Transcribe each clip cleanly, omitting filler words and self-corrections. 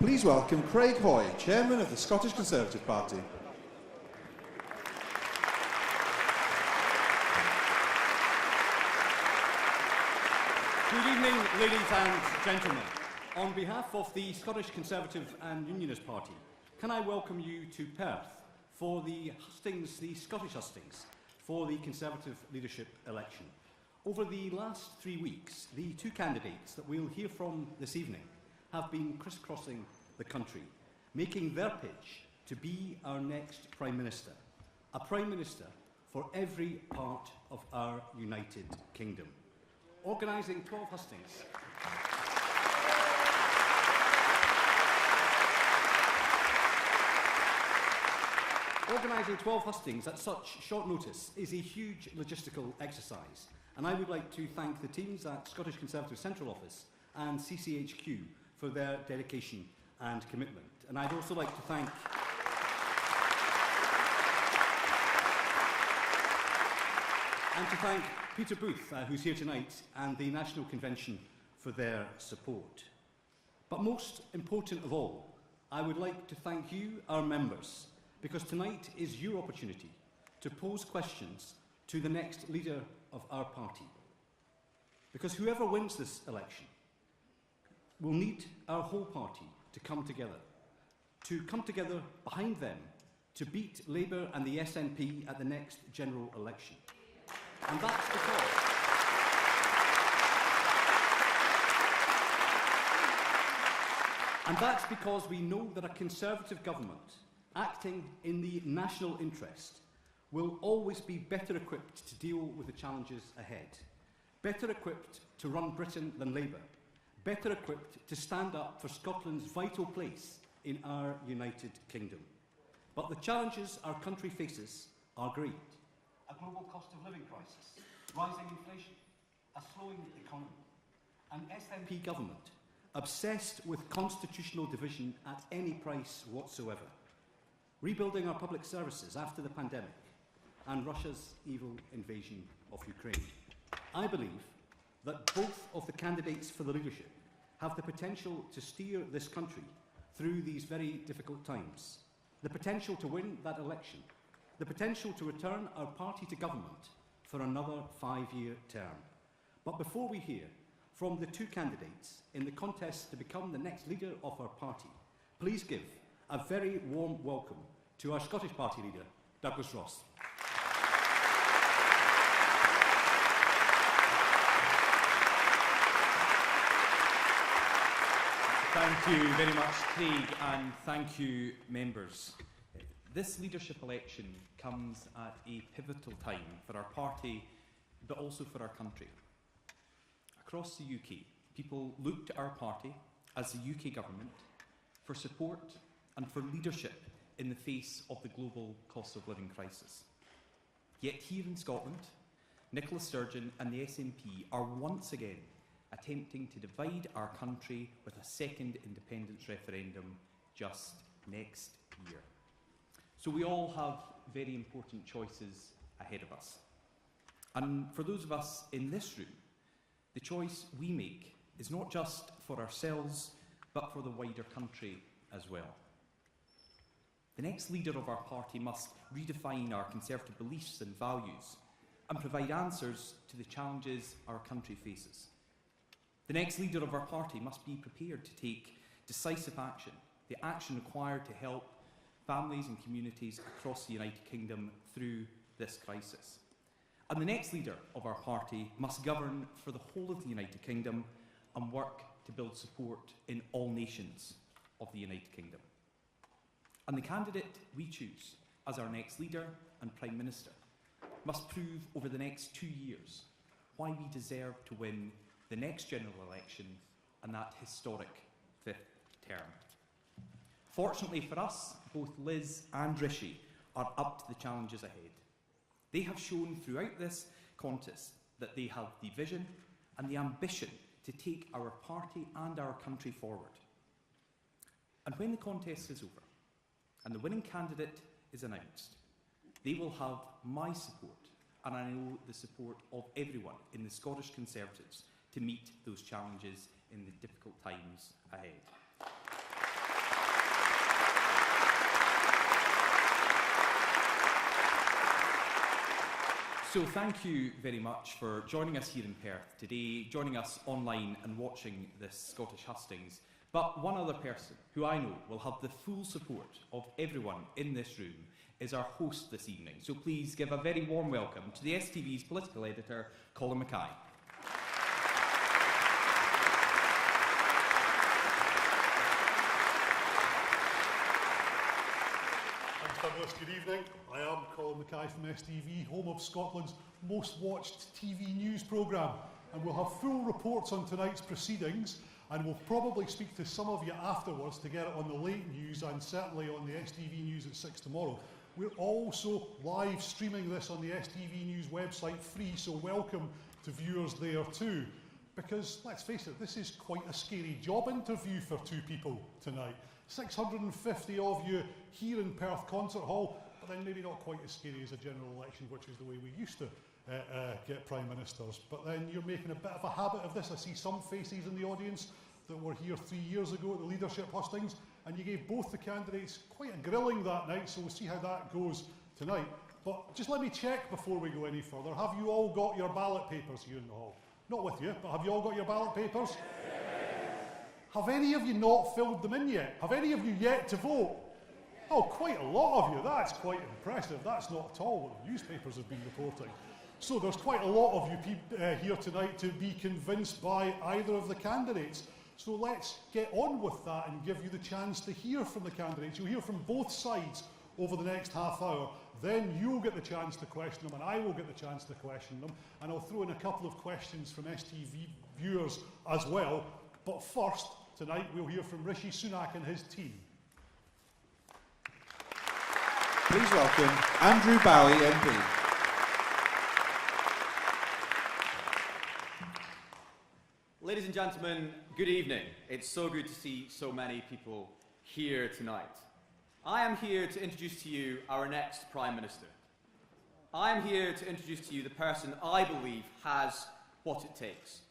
Please welcome Craig Hoy, Chairman of the Scottish Conservative Party. Good evening, ladies and gentlemen. On behalf of the Scottish Conservative and Unionist Party, can I welcome you to Perth for the hustings, the Scottish hustings, for the Conservative leadership election. Over the last 3 weeks, the two candidates that we'll hear from this evening have been crisscrossing the country, making their pitch to be our next Prime Minister, a Prime Minister for every part of our United Kingdom. Organising 12 hustings. Organising 12 hustings at such short notice is a huge logistical exercise, and I would like to thank the teams at Scottish Conservative Central Office and CCHQ for their dedication and commitment. And I'd also like to thank Peter Booth, who's here tonight, and the National Convention for their support. But most important of all, I would like to thank you, our members, because tonight is your opportunity to pose questions to the next leader of our party. Because whoever wins this election will need our whole party to come together behind them to beat Labour and the SNP at the next general election. And that's because we know that a Conservative government acting in the national interest will always be better equipped to deal with the challenges ahead, better equipped to run Britain than Labour, better equipped to stand up for Scotland's vital place in our United Kingdom. But the challenges our country faces are great. A global cost of living crisis, rising inflation, a slowing economy, an SNP government obsessed with constitutional division at any price whatsoever, rebuilding our public services after the pandemic, and Russia's evil invasion of Ukraine. I believe that both of the candidates for the leadership have the potential to steer this country through these very difficult times, the potential to win that election, the potential to return our party to government for another 5-year term. But before we hear from the two candidates in the contest to become the next leader of our party, please give a very warm welcome to our Scottish Party leader, Douglas Ross. Thank you very much, Craig, and thank you, members. This leadership election comes at a pivotal time for our party, but also for our country. Across the UK, people look to our party as the UK government for support and for leadership in the face of the global cost of living crisis. Yet here in Scotland, Nicola Sturgeon and the SNP are once again attempting to divide our country with a second independence referendum just next year. So we all have very important choices ahead of us. And for those of us in this room, the choice we make is not just for ourselves, but for the wider country as well. The next leader of our party must redefine our Conservative beliefs and values and provide answers to the challenges our country faces. The next leader of our party must be prepared to take decisive action, the action required to help families and communities across the United Kingdom through this crisis. And the next leader of our party must govern for the whole of the United Kingdom and work to build support in all nations of the United Kingdom. And the candidate we choose as our next leader and Prime Minister must prove over the next 2 years why we deserve to win the next general election and that historic 5th term. Fortunately for us, both Liz and Rishi are up to the challenges ahead. They have shown throughout this contest that they have the vision and the ambition to take our party and our country forward. And when the contest is over and the winning candidate is announced, they will have my support, and I know the support of everyone in the Scottish Conservatives to meet those challenges in the difficult times ahead. So thank you very much for joining us here in Perth today, joining us online and watching this Scottish Hustings. But one other person who I know will have the full support of everyone in this room is our host this evening. So please give a very warm welcome to the STV's political editor, Colin Mackay. Douglas, good evening. I am Colin Mackay from STV, home of Scotland's most watched TV news programme, and we'll have full reports on tonight's proceedings, and we'll probably speak to some of you afterwards to get it on the late news and certainly on the STV News at 6 tomorrow. We're also live streaming this on the STV News website free, so welcome to viewers there too. Because, let's face it, this is quite a scary job interview for two people tonight. 650 of you here in Perth Concert Hall, but then maybe not quite as scary as a general election, which is the way we used to get Prime Ministers. But then you're making a bit of a habit of this. I see some faces in the audience that were here 3 years ago at the leadership hustings, and you gave both the candidates quite a grilling that night, so we'll see how that goes tonight. But just let me check before we go any further. Have you all got your ballot papers here in the hall? Not with you, but have you all got your ballot papers? Have any of you not filled them in yet? Have any of you yet to vote? Oh, quite a lot of you. That's quite impressive. That's not at all what the newspapers have been reporting. So there's quite a lot of you here tonight to be convinced by either of the candidates. So let's get on with that and give you the chance to hear from the candidates. You'll hear from both sides over the next half hour. Then you'll get the chance to question them, and I will get the chance to question them. And I'll throw in a couple of questions from STV viewers as well. But first, tonight we'll hear from Rishi Sunak and his team. Please welcome Andrew Bowie MP. Ladies and gentlemen, good evening. It's so good to see so many people here tonight. I am here to introduce to you our next Prime Minister. I am here to introduce to you the person I believe has what it takes,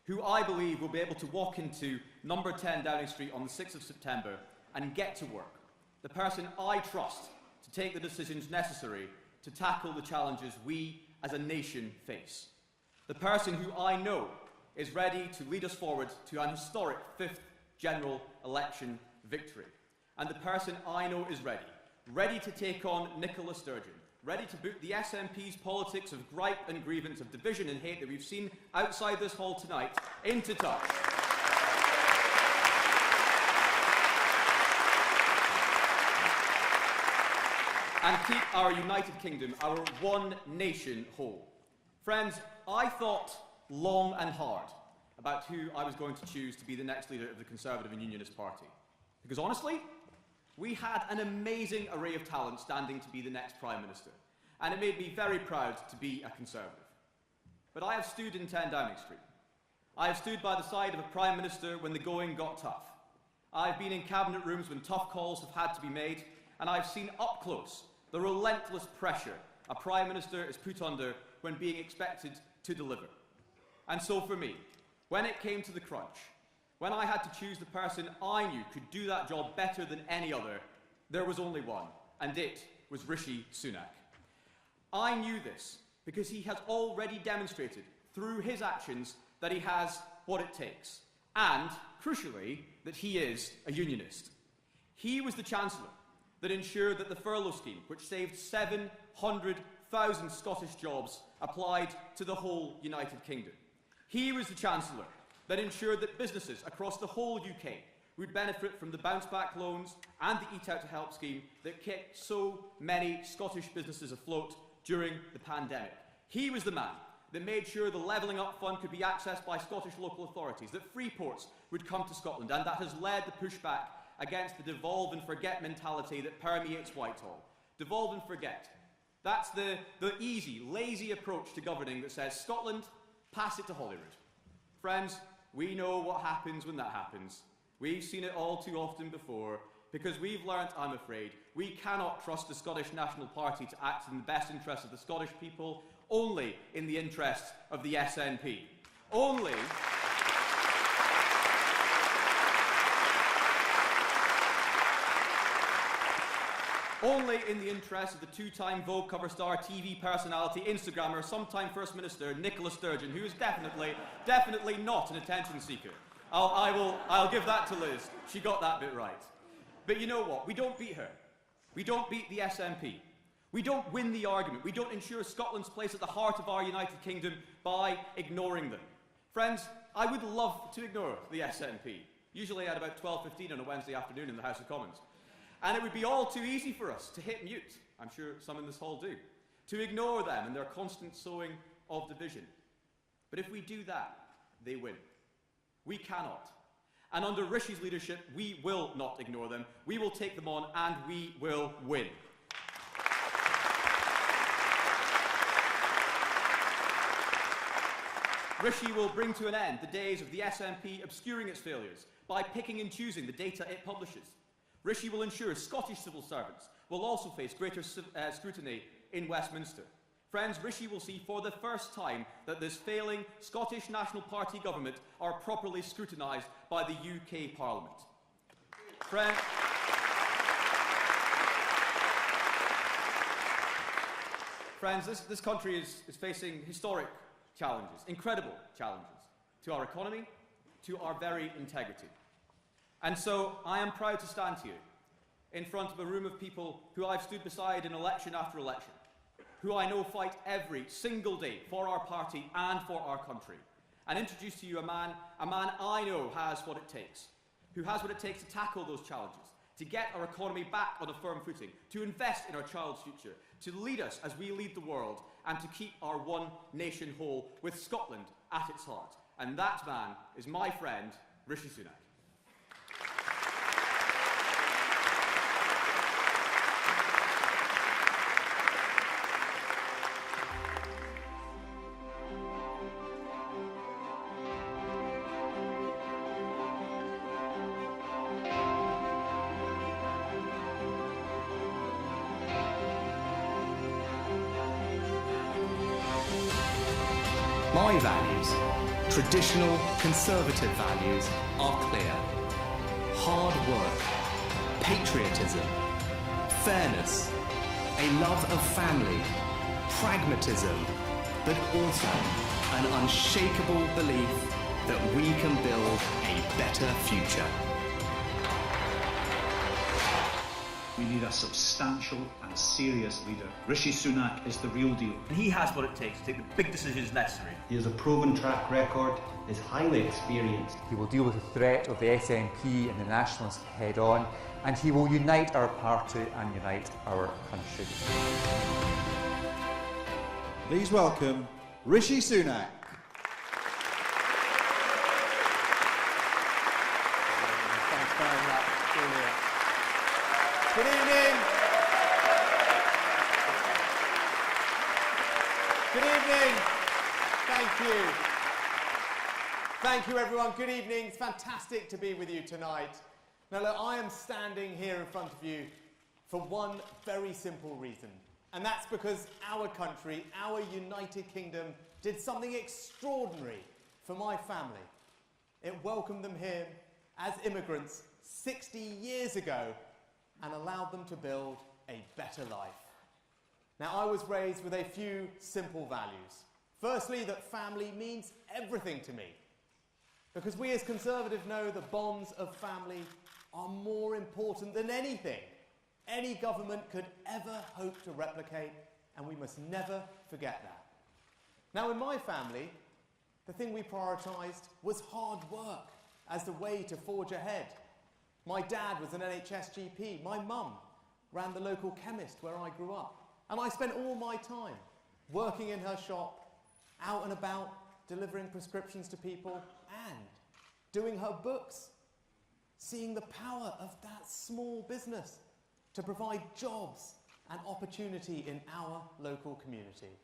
who I believe will be able to walk into number 10 Downing Street on the 6th of September and get to work. The person I trust to take the decisions necessary to tackle the challenges we as a nation face. The person who I know is ready to lead us forward to an historic 5th general election victory. And the person I know is ready to take on Nicola Sturgeon, ready to boot the SNP's politics of gripe and grievance, of division and hate that we've seen outside this hall tonight into touch. And keep our United Kingdom, our one nation, whole. Friends, I thought long and hard about who I was going to choose to be the next leader of the Conservative and Unionist Party. Because honestly, we had an amazing array of talent standing to be the next Prime Minister, and it made me very proud to be a Conservative. But I have stood in 10 Downing Street. I have stood by the side of a Prime Minister when the going got tough. I've been in cabinet rooms when tough calls have had to be made, and I've seen up close the relentless pressure a Prime Minister is put under when being expected to deliver. And so for me, when it came to the crunch, when I had to choose the person I knew could do that job better than any other, there was only one, and it was Rishi Sunak. I knew this because he has already demonstrated through his actions that he has what it takes, and, crucially, that he is a unionist. He was the Chancellor that ensured that the furlough scheme, which saved 700,000 Scottish jobs, applied to the whole United Kingdom. He was the Chancellor that ensured that businesses across the whole UK would benefit from the bounce back loans and the Eat Out to Help scheme that kept so many Scottish businesses afloat during the pandemic. He was the man that made sure the Levelling Up Fund could be accessed by Scottish local authorities, that free ports would come to Scotland, and that has led the pushback against the devolve and forget mentality that permeates Whitehall. Devolve and forget. That's the easy, lazy approach to governing that says, Scotland, pass it to Holyrood. Friends, we know what happens when that happens. We've seen it all too often before, because we've learnt, I'm afraid, we cannot trust the Scottish National Party to act in the best interests of the Scottish people, only in the interests of the SNP. Only Only in the interest of the two-time Vogue cover star, TV personality, Instagrammer, sometime First Minister Nicola Sturgeon, who is definitely not an attention seeker. I'll give that to Liz. She got that bit right. But you know what? We don't beat her. We don't beat the SNP. We don't win the argument. We don't ensure Scotland's place at the heart of our United Kingdom by ignoring them. Friends, I would love to ignore the SNP, usually at about 12:15 on a Wednesday afternoon in the House of Commons. And it would be all too easy for us to hit mute, I'm sure some in this hall do, to ignore them and their constant sowing of division. But if we do that, they win. We cannot. And under Rishi's leadership, we will not ignore them. We will take them on and we will win. Rishi will bring to an end the days of the SNP obscuring its failures by picking and choosing the data it publishes. Rishi will ensure Scottish civil servants will also face greater scrutiny in Westminster. Friends, Rishi will see for the first time that this failing Scottish National Party government are properly scrutinised by the UK Parliament. Friends, this country is facing historic challenges, incredible challenges, to our economy, to our very integrity. And so I am proud to stand here in front of a room of people who I've stood beside in election after election, who I know fight every single day for our party and for our country, and introduce to you a man I know has what it takes, who has what it takes to tackle those challenges, to get our economy back on a firm footing, to invest in our child's future, to lead us as we lead the world, and to keep our one nation whole with Scotland at its heart. And that man is my friend, Rishi Sunak. My values, traditional conservative values, are clear. Hard work, patriotism, fairness, a love of family, pragmatism, but also an unshakable belief that we can build a better future. We need a substantial and serious leader. Rishi Sunak is the real deal. And he has what it takes to take the big decisions necessary. He has a proven track record, is highly experienced. He will deal with the threat of the SNP and the Nationalists head on, and he will unite our party and unite our country. Please welcome Rishi Sunak. Thanks very much, Julia. Good evening. Good evening. Thank you. Thank you, everyone. Good evening. It's fantastic to be with you tonight. Now, look, I am standing here in front of you for one very simple reason, and that's because our country, our United Kingdom, did something extraordinary for my family. It welcomed them here as immigrants 60 years ago and allowed them to build a better life. Now, I was raised with a few simple values. Firstly, that family means everything to me, because we as Conservatives know the bonds of family are more important than anything any government could ever hope to replicate, and we must never forget that. Now, in my family, the thing we prioritised was hard work as the way to forge ahead. My dad was an NHS GP. My mum ran the local chemist where I grew up. And I spent all my time working in her shop, out and about, delivering prescriptions to people, and doing her books, seeing the power of that small business to provide jobs and opportunity in our local community.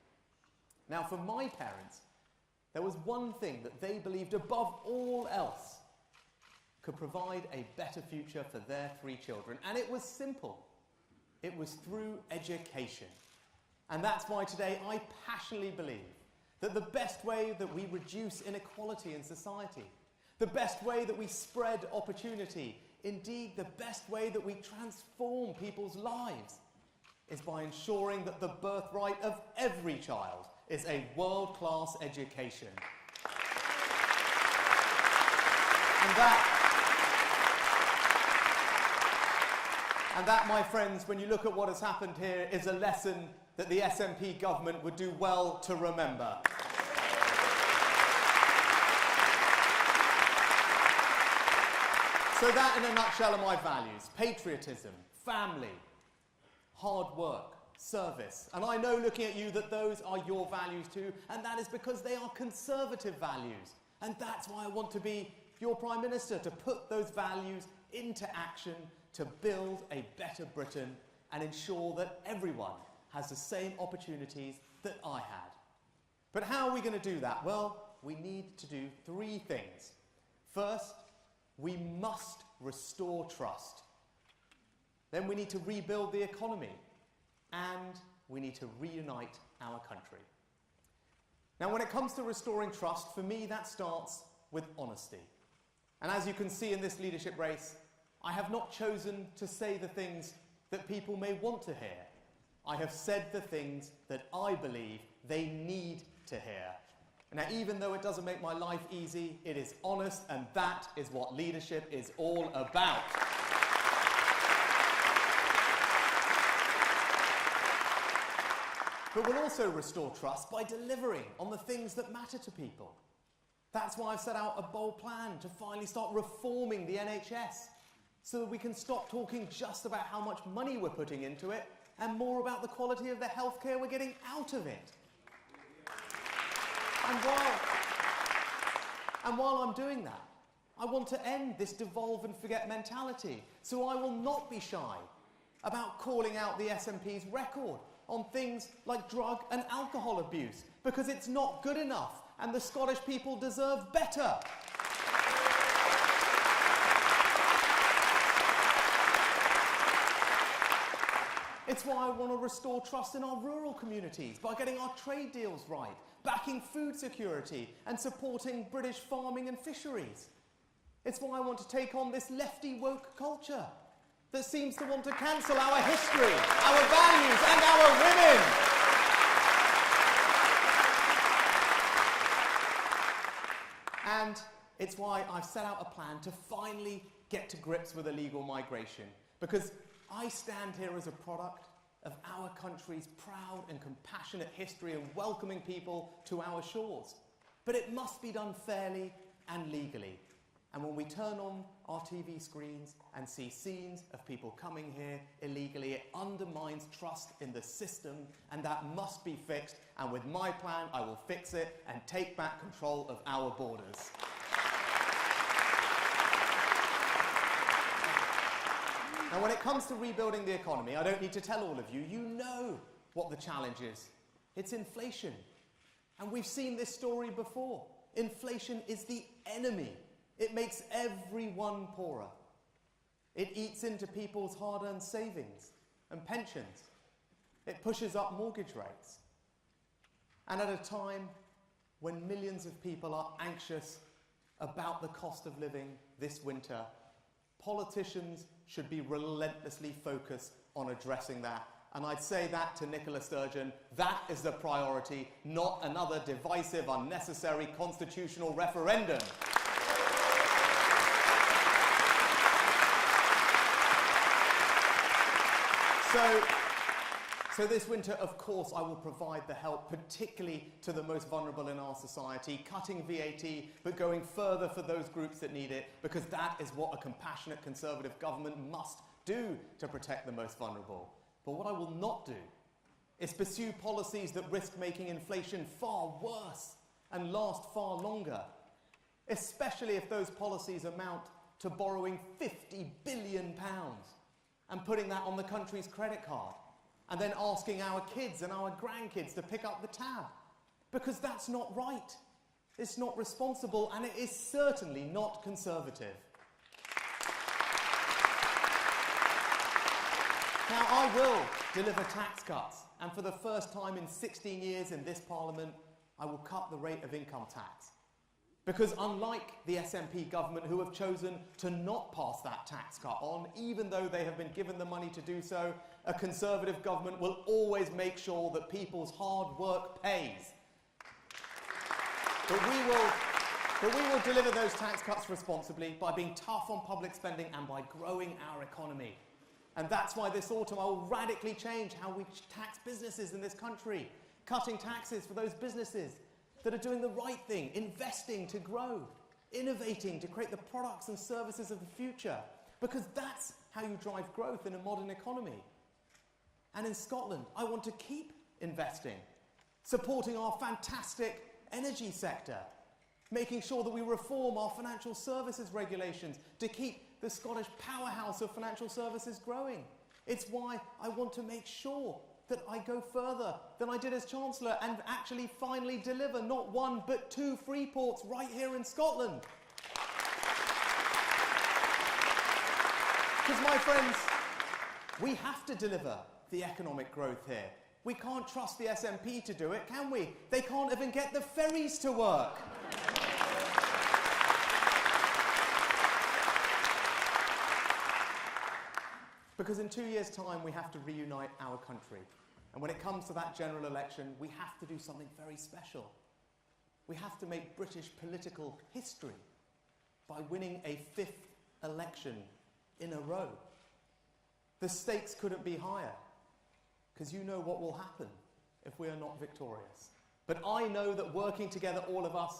Now, for my parents, there was one thing that they believed above all else could provide a better future for their 3 children. And it was simple. It was through education. And that's why today I passionately believe that the best way that we reduce inequality in society, the best way that we spread opportunity indeed the best way that we transform people's lives, is by ensuring that the birthright of every child is a world-class education. And that, my friends, when you look at what has happened here, is a lesson that the SNP government would do well to remember. So that, in a nutshell, are my values: patriotism, family, hard work, service. And I know, looking at you, that those are your values too, and that is because they are Conservative values. And that's why I want to be your Prime Minister, to put those values into action, to build a better Britain and ensure that everyone has the same opportunities that I had. But how are we going to do that? Well, we need to do three things. First, we must restore trust. Then we need to rebuild the economy. And we need to reunite our country. Now, when it comes to restoring trust, for me, that starts with honesty. And as you can see in this leadership race, I have not chosen to say the things that people may want to hear. I have said the things that I believe they need to hear. Now, even though it doesn't make my life easy, it is honest, and that is what leadership is all about. But we'll also restore trust by delivering on the things that matter to people. That's why I've set out a bold plan to finally start reforming the NHS, so that we can stop talking just about how much money we're putting into it and more about the quality of the healthcare we're getting out of it. And while I'm doing that, I want to end this devolve and forget mentality. So I will not be shy about calling out the SNP's record on things like drug and alcohol abuse, because it's not good enough and the Scottish people deserve better. It's why I want to restore trust in our rural communities by getting our trade deals right, backing food security and supporting British farming and fisheries. It's why I want to take on this lefty woke culture that seems to want to cancel our history, our values and our women. And it's why I've set out a plan to finally get to grips with illegal migration, because I stand here as a product of our country's proud and compassionate history of welcoming people to our shores. But it must be done fairly and legally. And when we turn on our TV screens and see scenes of people coming here illegally, it undermines trust in the system, and that must be fixed. And with my plan, I will fix it and take back control of our borders. Now, when it comes to rebuilding the economy, I don't need to tell all of you, you know what the challenge is. It's inflation. And we've seen this story before. Inflation is the enemy. It makes everyone poorer. It eats into people's hard-earned savings and pensions. It pushes up mortgage rates. And at a time when millions of people are anxious about the cost of living this winter, politicians should be relentlessly focused on addressing that. And I'd say that to Nicola Sturgeon, that is the priority, not another divisive, unnecessary constitutional referendum. So this winter, of course, I will provide the help, particularly to the most vulnerable in our society, cutting VAT, but going further for those groups that need it, because that is what a compassionate Conservative government must do to protect the most vulnerable. But what I will not do is pursue policies that risk making inflation far worse and last far longer, especially if those policies amount to borrowing £50 billion and putting that on the country's credit card, and then asking our kids and our grandkids to pick up the tab. Because that's not right. It's not responsible, and it is certainly not Conservative. Now, I will deliver tax cuts, and for the first time in 16 years in this Parliament, I will cut the rate of income tax. Because unlike the SNP government, who have chosen to not pass that tax cut on, even though they have been given the money to do so, a Conservative government will always make sure that people's hard work pays. But we will deliver those tax cuts responsibly by being tough on public spending and by growing our economy. And that's why this autumn I will radically change how we tax businesses in this country, cutting taxes for those businesses that are doing the right thing, investing to grow, innovating to create the products and services of the future, because that's how you drive growth in a modern economy. And in Scotland, I want to keep investing, supporting our fantastic energy sector, making sure that we reform our financial services regulations to keep the Scottish powerhouse of financial services growing. It's why I want to make sure that I go further than I did as Chancellor and actually finally deliver not one but 2 free ports right here in Scotland. Because, my friends, we have to deliver the economic growth here. We can't trust the SNP to do it, can we? They can't even get the ferries to work. Because in 2 years' time, we have to reunite our country. And when it comes to that general election, we have to do something very special. We have to make British political history by winning a 5th election in a row. The stakes couldn't be higher, because you know what will happen if we are not victorious. But I know that working together, all of us,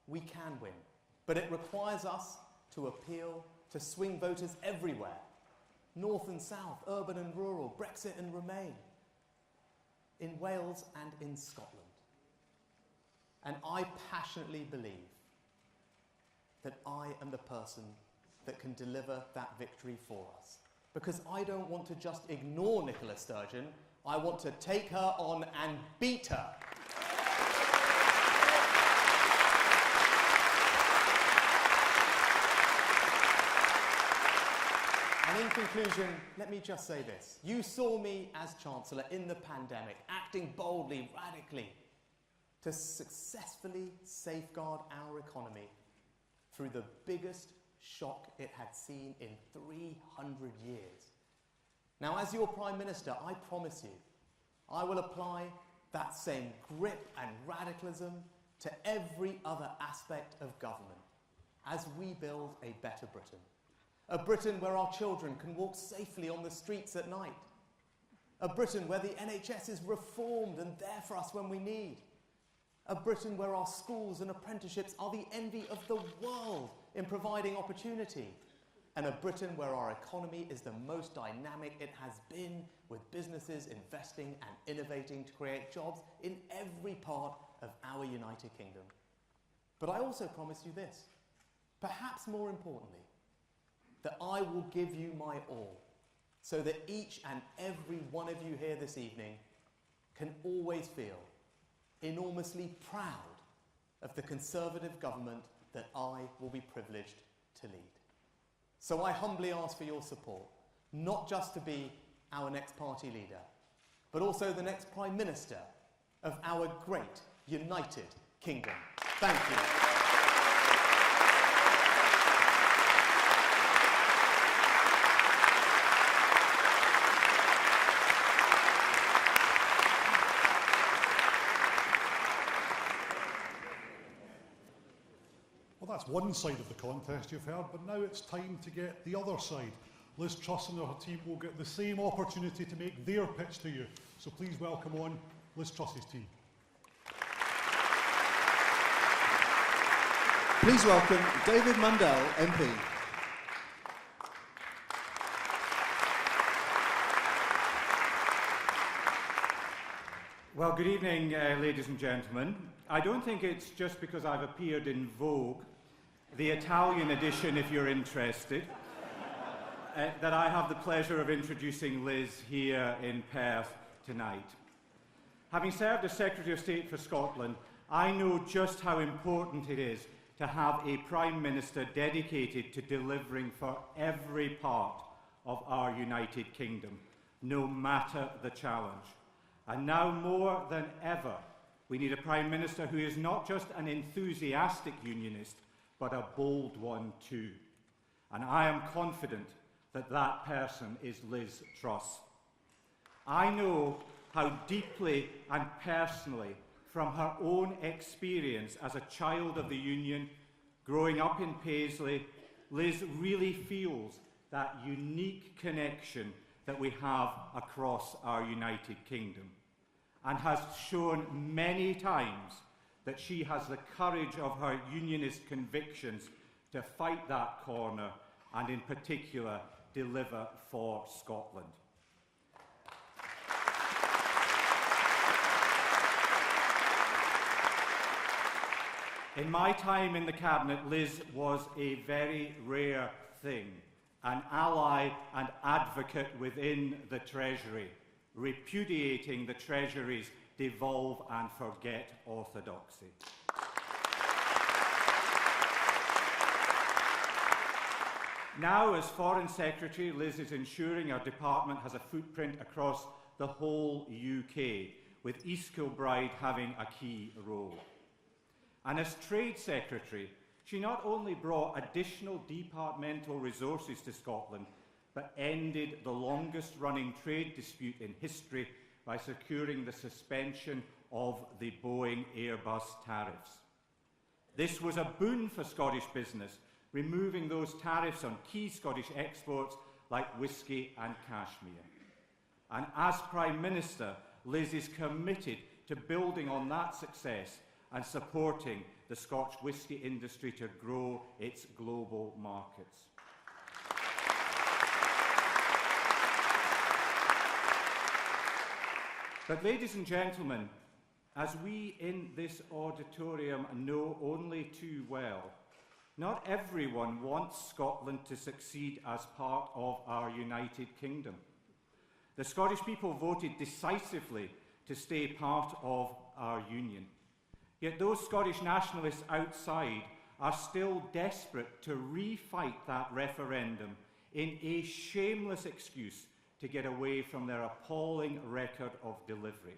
we can win. But it requires us to appeal to swing voters everywhere, north and south, urban and rural, Brexit and Remain, in Wales and in Scotland. And I passionately believe that I am the person that can deliver that victory for us. Because I don't want to just ignore Nicola Sturgeon, I want to take her on and beat her. And in conclusion, let me just say this. You saw me as Chancellor in the pandemic, acting boldly, radically, to successfully safeguard our economy through the biggest shock it had seen in 300 years. Now, as your Prime Minister, I promise you, I will apply that same grip and radicalism to every other aspect of government as we build a better Britain. A Britain where our children can walk safely on the streets at night. A Britain where the NHS is reformed and there for us when we need. A Britain where our schools and apprenticeships are the envy of the world in providing opportunity. And a Britain where our economy is the most dynamic it has been, with businesses investing and innovating to create jobs in every part of our United Kingdom. But I also promise you this, perhaps more importantly, that I will give you my all, so that each and every one of you here this evening can always feel enormously proud of the Conservative government that I will be privileged to lead. So I humbly ask for your support, not just to be our next party leader, but also the next Prime Minister of our great United Kingdom. Thank you. Well, that's one side of the contest you've heard, but now it's time to get the other side. Liz Truss and her team will get the same opportunity to make their pitch to you. So please welcome on Liz Truss's team. Please welcome David Mundell, MP. Well, good evening, ladies and gentlemen. I don't think it's just because I've appeared in Vogue, the Italian edition if you're interested, that I have the pleasure of introducing Liz here in Perth tonight. Having served as Secretary of State for Scotland, I know just how important it is to have a Prime Minister dedicated to delivering for every part of our United Kingdom, no matter the challenge. And now more than ever, We need a Prime Minister who is not just an enthusiastic unionist, but a bold one too. And I am confident that that person is Liz Truss. I know how deeply and personally, from her own experience as a child of the Union, growing up in Paisley, Liz really feels that unique connection that we have across our United Kingdom, and has shown many times that she has the courage of her unionist convictions to fight that corner and, in particular, deliver for Scotland. In my time in the Cabinet, Liz was a very rare thing, an ally and advocate within the Treasury, repudiating the Treasury's devolve and forget orthodoxy. Now, as Foreign Secretary, Liz is ensuring our department has a footprint across the whole UK, with East Kilbride having a key role. And as Trade Secretary, she not only brought additional departmental resources to Scotland, but ended the longest-running trade dispute in history by securing the suspension of the Boeing Airbus tariffs. This was a boon for Scottish business, removing those tariffs on key Scottish exports like whisky and cashmere. And as Prime Minister, Liz is committed to building on that success and supporting the Scotch whisky industry to grow its global markets. But, ladies and gentlemen, as we in this auditorium know only too well, not everyone wants Scotland to succeed as part of our United Kingdom. The Scottish people voted decisively to stay part of our union. Yet those Scottish nationalists outside are still desperate to refight that referendum in a shameless excuse to get away from their appalling record of delivery.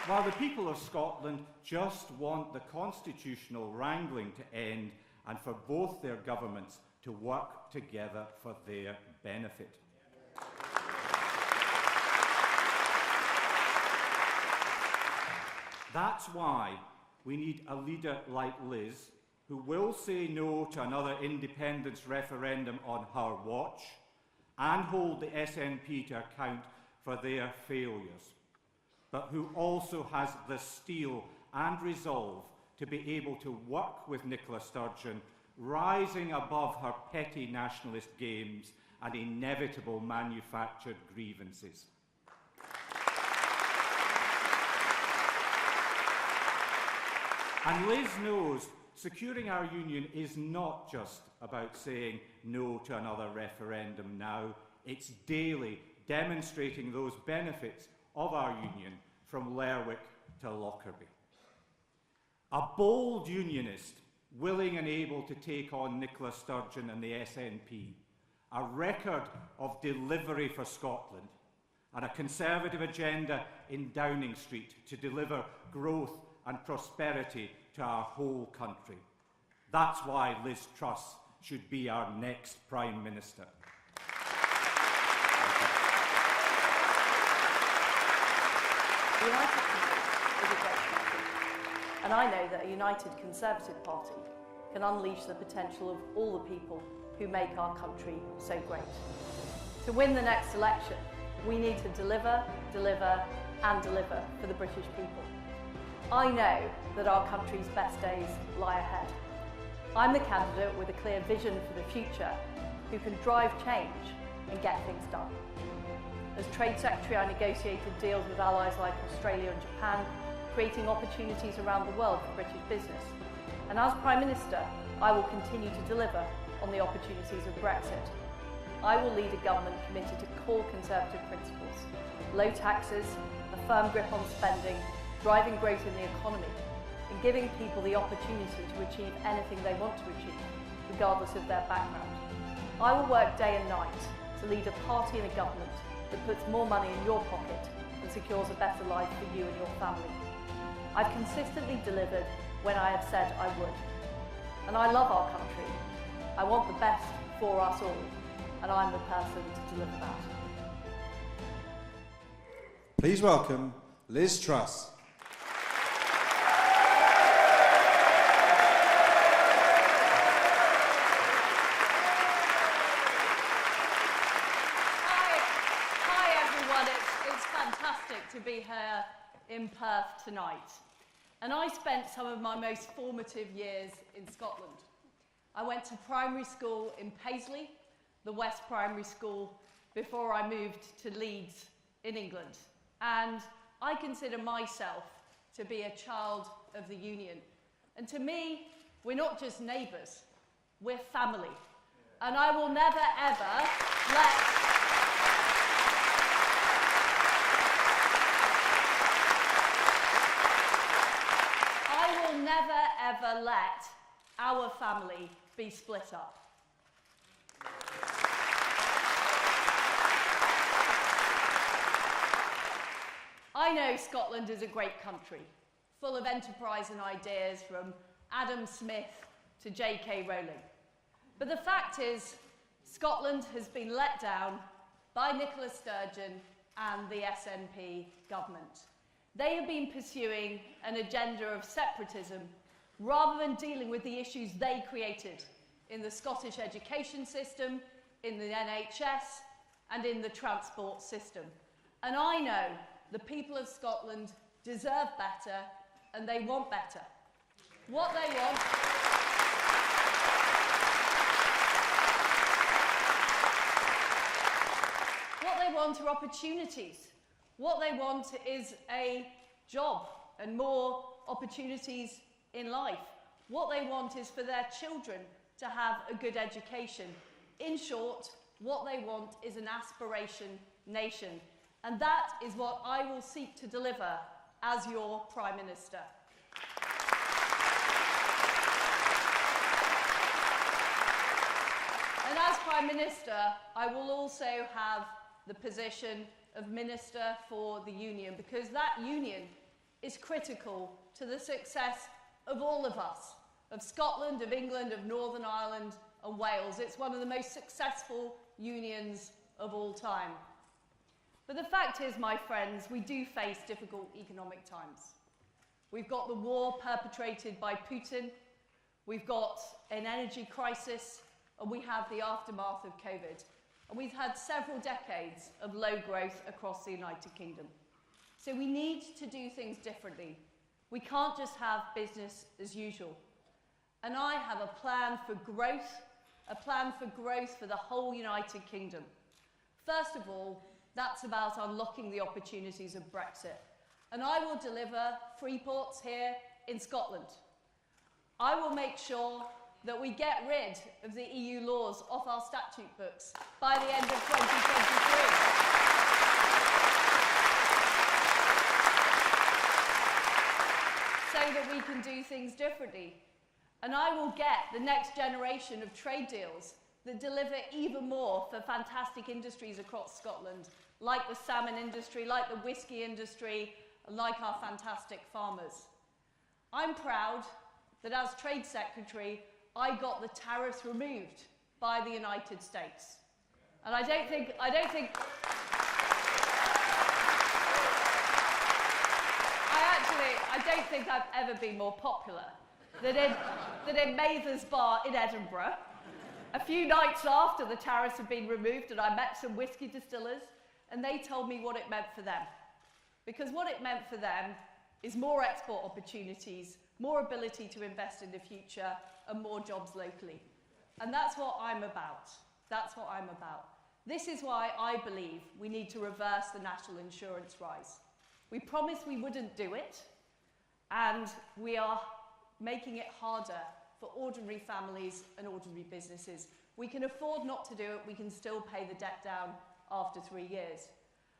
While the people of Scotland just want the constitutional wrangling to end and for both their governments to work together for their benefit. That's why we need a leader like Liz, who will say no to another independence referendum on her watch and hold the SNP to account for their failures, but who also has the steel and resolve to be able to work with Nicola Sturgeon, rising above her petty nationalist games and inevitable manufactured grievances. And Liz knows securing our union is not just about saying no to another referendum now, it's daily demonstrating those benefits of our union from Lerwick to Lockerbie. A bold unionist, willing and able to take on Nicola Sturgeon and the SNP, a record of delivery for Scotland, and a Conservative agenda in Downing Street to deliver growth and prosperity to our whole country. That's why Liz Truss should be our next Prime Minister. The United Kingdom is a great country, and I know that a united Conservative Party can unleash the potential of all the people who make our country so great. To win the next election, we need to deliver, deliver and deliver for the British people. I know that our country's best days lie ahead. I'm the candidate with a clear vision for the future who can drive change and get things done. As Trade Secretary, I negotiated deals with allies like Australia and Japan, creating opportunities around the world for British business. And as Prime Minister, I will continue to deliver on the opportunities of Brexit. I will lead a government committed to core Conservative principles: low taxes, a firm grip on spending, driving growth in the economy, and giving people the opportunity to achieve anything they want to achieve, regardless of their background. I will work day and night to lead a party and a government that puts more money in your pocket and secures a better life for you and your family. I've consistently delivered when I have said I would. And I love our country. I want the best for us all, and I'm the person to deliver that. Please welcome Liz Truss. It's fantastic to be here in Perth tonight. And I spent some of my most formative years in Scotland. I went to primary school in Paisley, the West Primary School, before I moved to Leeds in England. And I consider myself to be a child of the Union. And to me, we're not just neighbours, we're family. And I will never ever let our family be split up. I know Scotland is a great country, full of enterprise and ideas from Adam Smith to J.K. Rowling. But the fact is, Scotland has been let down by Nicola Sturgeon and the SNP government. They have been pursuing an agenda of separatism rather than dealing with the issues they created in the Scottish education system, in the NHS, and in the transport system. And I know the people of Scotland deserve better, and they want better. What they want are opportunities. What they want is a job and more opportunities in life. What they want is for their children to have a good education. In short, what they want is an aspiration nation. And that is what I will seek to deliver as your Prime Minister. And as Prime Minister, I will also have the position of Minister for the Union, because that union is critical to the success of all of us, of Scotland, of England, of Northern Ireland and Wales. It's one of the most successful unions of all time. But the fact is, my friends, we do face difficult economic times. We've got the war perpetrated by Putin, we've got an energy crisis, and we have the aftermath of COVID. And we've had several decades of low growth across the United Kingdom. So we need to do things differently. We can't just have business as usual. And I have a plan for growth for the whole United Kingdom. First of all, that's about unlocking the opportunities of Brexit. And I will deliver free ports here in Scotland. I will make sure that we get rid of the EU laws off our statute books by the end of 2023. So that we can do things differently. And I will get the next generation of trade deals that deliver even more for fantastic industries across Scotland, like the salmon industry, like the whisky industry, and like our fantastic farmers. I'm proud that as Trade Secretary, I got the tariffs removed by the United States. And I don't think I've ever been more popular than in Mather's Bar in Edinburgh. A few nights after the tariffs had been removed, and I met some whisky distillers, and they told me what it meant for them. Because what it meant for them is more export opportunities, more ability to invest in the future, and more jobs locally. And that's what I'm about. That's what I'm about. This is why I believe we need to reverse the national insurance rise. We promised we wouldn't do it, and we are making it harder for ordinary families and ordinary businesses. We can afford not to do it, we can still pay the debt down after 3 years.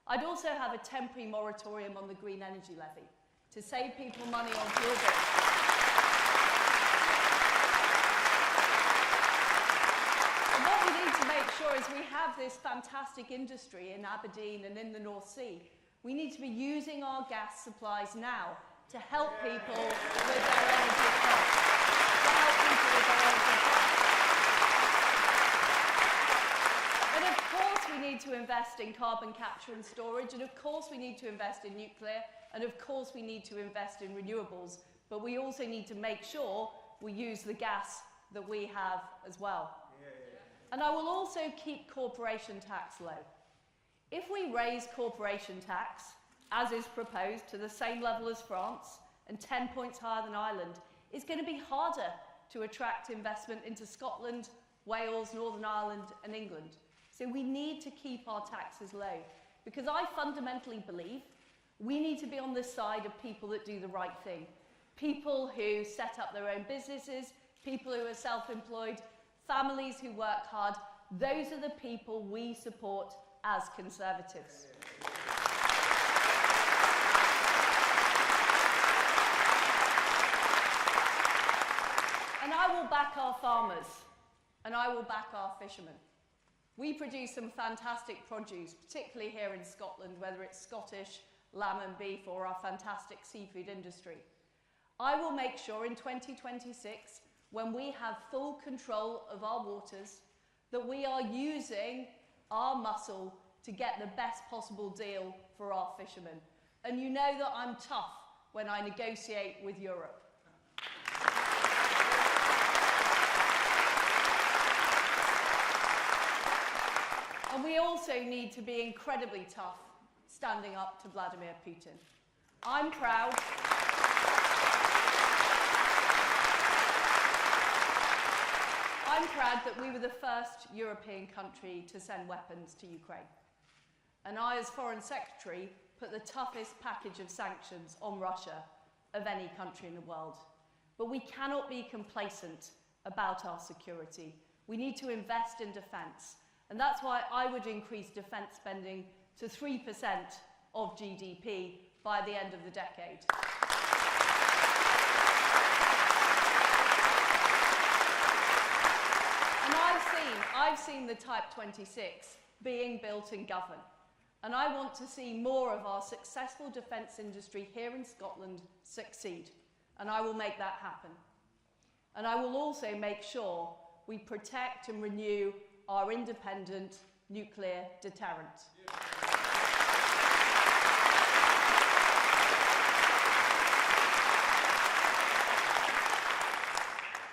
I'd also have a temporary moratorium on the green energy levy to save people money on fuel bills. And what we need to make sure is we have this fantastic industry in Aberdeen and in the North Sea. We need to be using our gas supplies now to help people with their energy costs. And of course we need to invest in carbon capture and storage, and of course we need to invest in nuclear, and of course we need to invest in renewables, but we also need to make sure we use the gas that we have as well. And I will also keep corporation tax low. If we raise corporation tax, as is proposed, to the same level as France and 10 points higher than Ireland, it's going to be harder to attract investment into Scotland, Wales, Northern Ireland and England. So we need to keep our taxes low, because I fundamentally believe we need to be on the side of people that do the right thing. People who set up their own businesses, people who are self-employed, families who work hard. Those are the people we support as Conservatives. And I will back our farmers, and I will back our fishermen. We produce some fantastic produce, particularly here in Scotland, whether it's Scottish lamb and beef or our fantastic seafood industry. I will make sure in 2026, when we have full control of our waters, that we are using our muscle to get the best possible deal for our fishermen. And you know that I'm tough when I negotiate with Europe. And we also need to be incredibly tough standing up to Vladimir Putin. I'm proud. I'm proud that we were the first European country to send weapons to Ukraine. And I, as Foreign Secretary, put the toughest package of sanctions on Russia of any country in the world. But we cannot be complacent about our security. We need to invest in defence. And that's why I would increase defence spending to 3% of GDP by the end of the decade. And I've seen the Type 26 being built and governed. And I want to see more of our successful defence industry here in Scotland succeed. And I will make that happen. And I will also make sure we protect and renew our independent nuclear deterrent.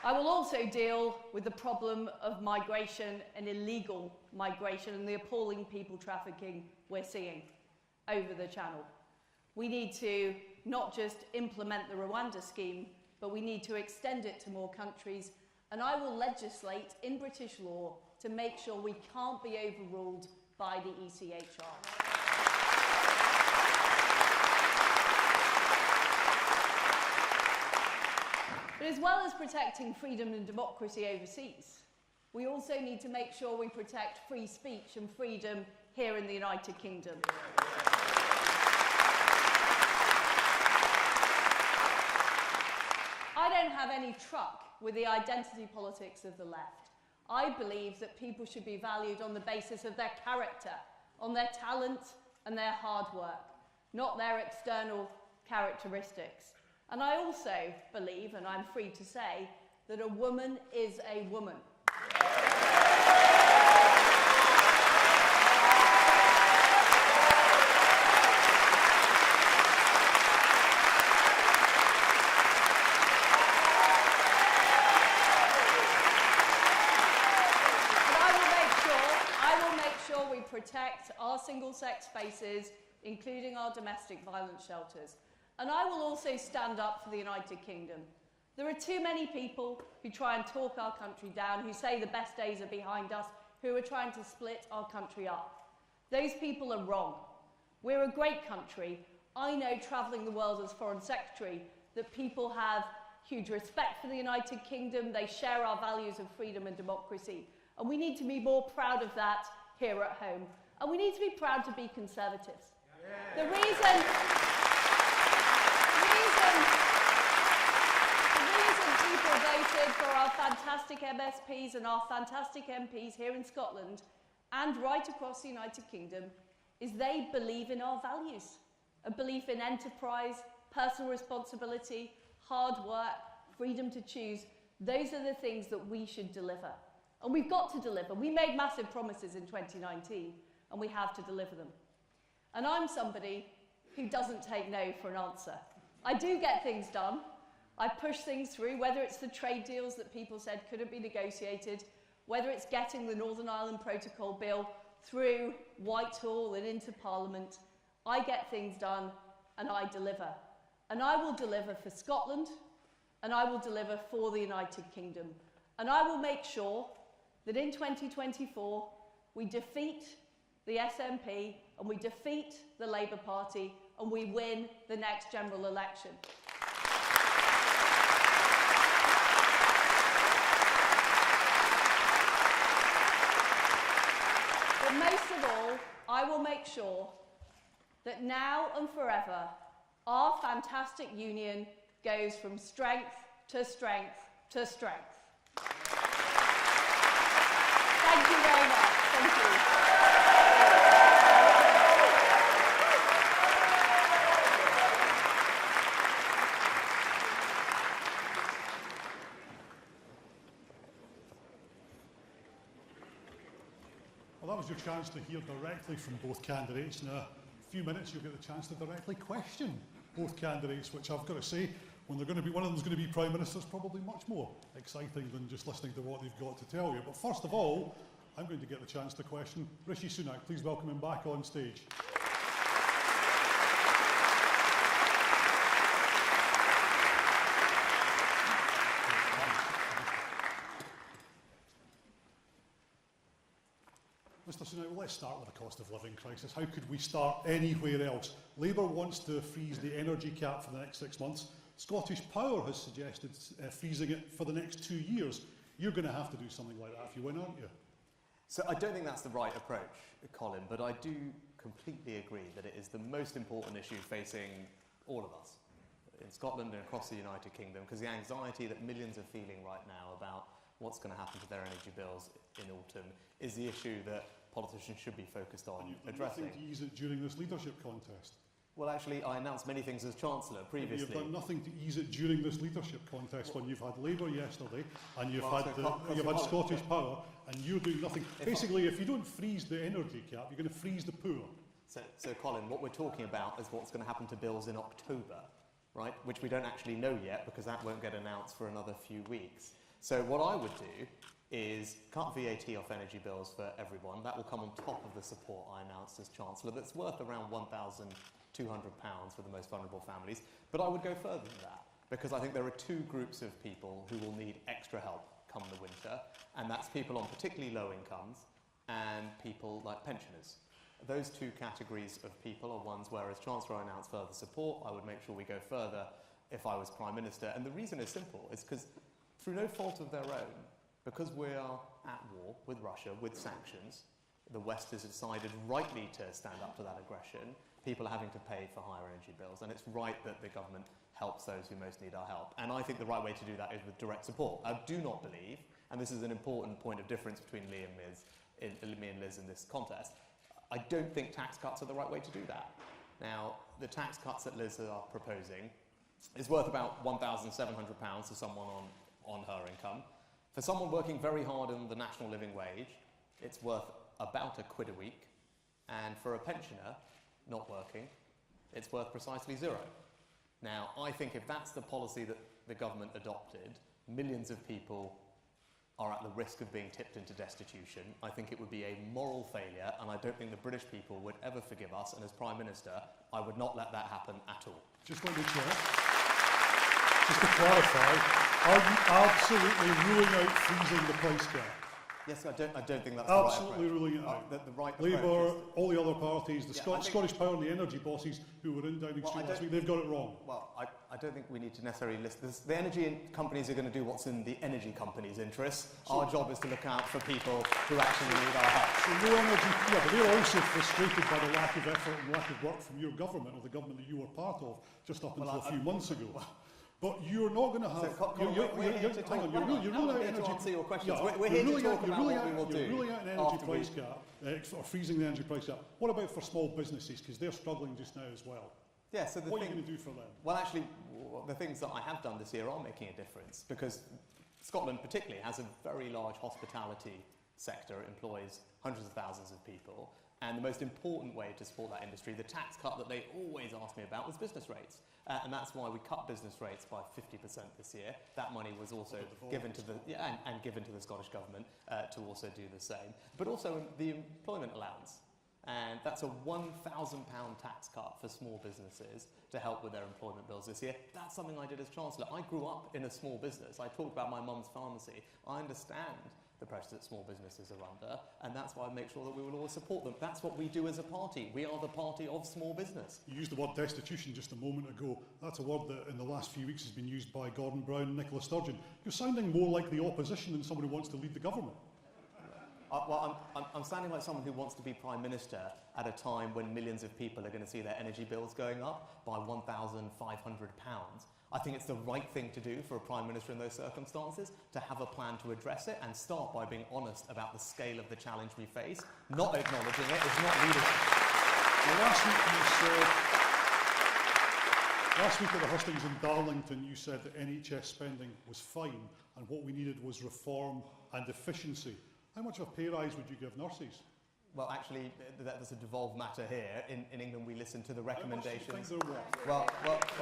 I will also deal with the problem of migration and illegal migration and the appalling people trafficking we're seeing over the channel. We need to not just implement the Rwanda scheme, but we need to extend it to more countries. And I will legislate in British law to make sure we can't be overruled by the ECHR. But as well as protecting freedom and democracy overseas, we also need to make sure we protect free speech and freedom here in the United Kingdom. I don't have any truck with the identity politics of the left. I believe that people should be valued on the basis of their character, on their talent and their hard work, not their external characteristics. And I also believe, and I'm free to say, that a woman is a woman. We protect our single-sex spaces, including our domestic violence shelters. And I will also stand up for the United Kingdom. There are too many people who try and talk our country down, who say the best days are behind us, who are trying to split our country up. Those people are wrong. We're a great country. I know, travelling the world as Foreign Secretary, that people have huge respect for the United Kingdom. They share our values of freedom and democracy. And we need to be more proud of that here at home. And we need to be proud to be Conservatives. The reason people voted for our fantastic MSPs and our fantastic MPs here in Scotland and right across the United Kingdom is they believe in our values. A belief in enterprise, personal responsibility, hard work, freedom to choose. Those are the things that we should deliver. And we've got to deliver. We made massive promises in 2019 and we have to deliver them. And I'm somebody who doesn't take no for an answer. I do get things done. I push things through, whether it's the trade deals that people said couldn't be negotiated, whether it's getting the Northern Ireland Protocol Bill through Whitehall and into Parliament. I get things done and I deliver. And I will deliver for Scotland and I will deliver for the United Kingdom. And I will make sure that in 2024 we defeat the SNP and we defeat the Labour Party and we win the next general election. But most of all, I will make sure that now and forever, our fantastic union goes from strength to strength to strength. Thank you very much. Thank you. Well, that was your chance to hear directly from both candidates. In a few minutes, you'll get the chance to directly question both candidates, which I've got to say, when they're going to be, one of them's going to be Prime Minister, is probably much more exciting than just listening to what they've got to tell you. But first of all, I'm going to get the chance to question Rishi Sunak. Please welcome him back on stage. Mr Sunak, well, let's start with the cost of living crisis. How could we start anywhere else? Labour wants to freeze the energy cap for the next 6 months. Scottish Power has suggested freezing it for the next 2 years. You're going to have to do something like that if you win, aren't you? So I don't think that's the right approach, Colin, but I do completely agree that it is the most important issue facing all of us in Scotland and across the United Kingdom, because the anxiety that millions are feeling right now about what's going to happen to their energy bills in autumn is the issue that politicians should be focused on addressing. Nothing to ease it during this leadership contest. Well, actually, I announced many things as Chancellor previously. You've done nothing to ease it during this leadership contest when you've had Labour yesterday and you've had Scottish Power, and you're doing nothing. Basically, if you don't freeze the energy cap, you're going to freeze the poor. So, Colin, what we're talking about is what's going to happen to bills in October, right? Which we don't actually know yet because that won't get announced for another few weeks. So what I would do is cut VAT off energy bills for everyone. That will come on top of the support I announced as Chancellor. That's worth around £1,200 for the most vulnerable families. But I would go further than that, because I think there are two groups of people who will need extra help come the winter, and that's people on particularly low incomes and people like pensioners. Those two categories of people are ones where, as Chancellor, I announced further support. I would make sure we go further if I was Prime Minister. And the reason is simple. It's because, through no fault of their own, because we are at war with Russia, with sanctions, the West has decided rightly to stand up to that aggression. People are having to pay for higher energy bills, and it's right that the government helps those who most need our help. And I think the right way to do that is with direct support. I do not believe, and this is an important point of difference between me and Liz in this contest, I don't think tax cuts are the right way to do that. Now, the tax cuts that Liz are proposing is worth about £1,700 to someone on her income. For someone working very hard on the national living wage, it's worth about £1 a week. And for a pensioner not working, it's worth precisely zero. Now, I think if that's the policy that the government adopted, millions of people are at the risk of being tipped into destitution. I think it would be a moral failure, and I don't think the British people would ever forgive us. And as Prime Minister, I would not let that happen at all. Just let me check. Just to clarify, are you absolutely ruling out freezing the price cap? Yes, I don't think that's absolutely the right ruling it out. The right Labour, all the other parties, the Scottish Power and the energy bosses who were in Downing Street last week, they've got it wrong. Well, I don't think we need to necessarily list this. The energy companies are going to do what's in the energy companies' interests. Our job is to look out for people who actually need our help. So no energy, yeah, but they're also frustrated by the lack of effort and lack of work from your government, or the government that you were part of just up until a few months ago. But you're not going to have... We're here to talk about your questions. We're here to talk about what we will do. You're ruling out an energy price cap, or freezing the energy price cap. What about for small businesses? Because they're struggling just now as well. Yeah, so what are you going to do for them? Well, actually, the things that I have done this year are making a difference, because Scotland particularly has a very large hospitality sector. It employs hundreds of thousands of people. And the most important way to support that industry, the tax cut that they always ask me about, was business rates. And that's why we cut business rates by 50% this year. That money was also given to the and given to the Scottish Government to also do the same. But also the employment allowance. And that's a £1,000 tax cut for small businesses to help with their employment bills this year. That's something I did as Chancellor. I grew up in a small business. I talked about my mum's pharmacy. I understand the pressure that small businesses are under, and that's why I make sure that we will always support them. That's what we do as a party. We are the party of small business. You used the word destitution just a moment ago. That's a word that in the last few weeks has been used by Gordon Brown and Nicola Sturgeon. You're sounding more like the opposition than someone who wants to lead the government. Well, I'm sounding like someone who wants to be Prime Minister at a time when millions of people are going to see their energy bills going up by £1,500. I think it's the right thing to do for a Prime Minister in those circumstances, to have a plan to address it and start by being honest about the scale of the challenge we face. Not acknowledging it is not leadership. Well, last week at the Hustings in Darlington, you said that NHS spending was fine and what we needed was reform and efficiency. How much of a pay rise would you give nurses? Well, actually, that's a devolved matter here. In England, we listen to the recommendations. How much do you think they're well,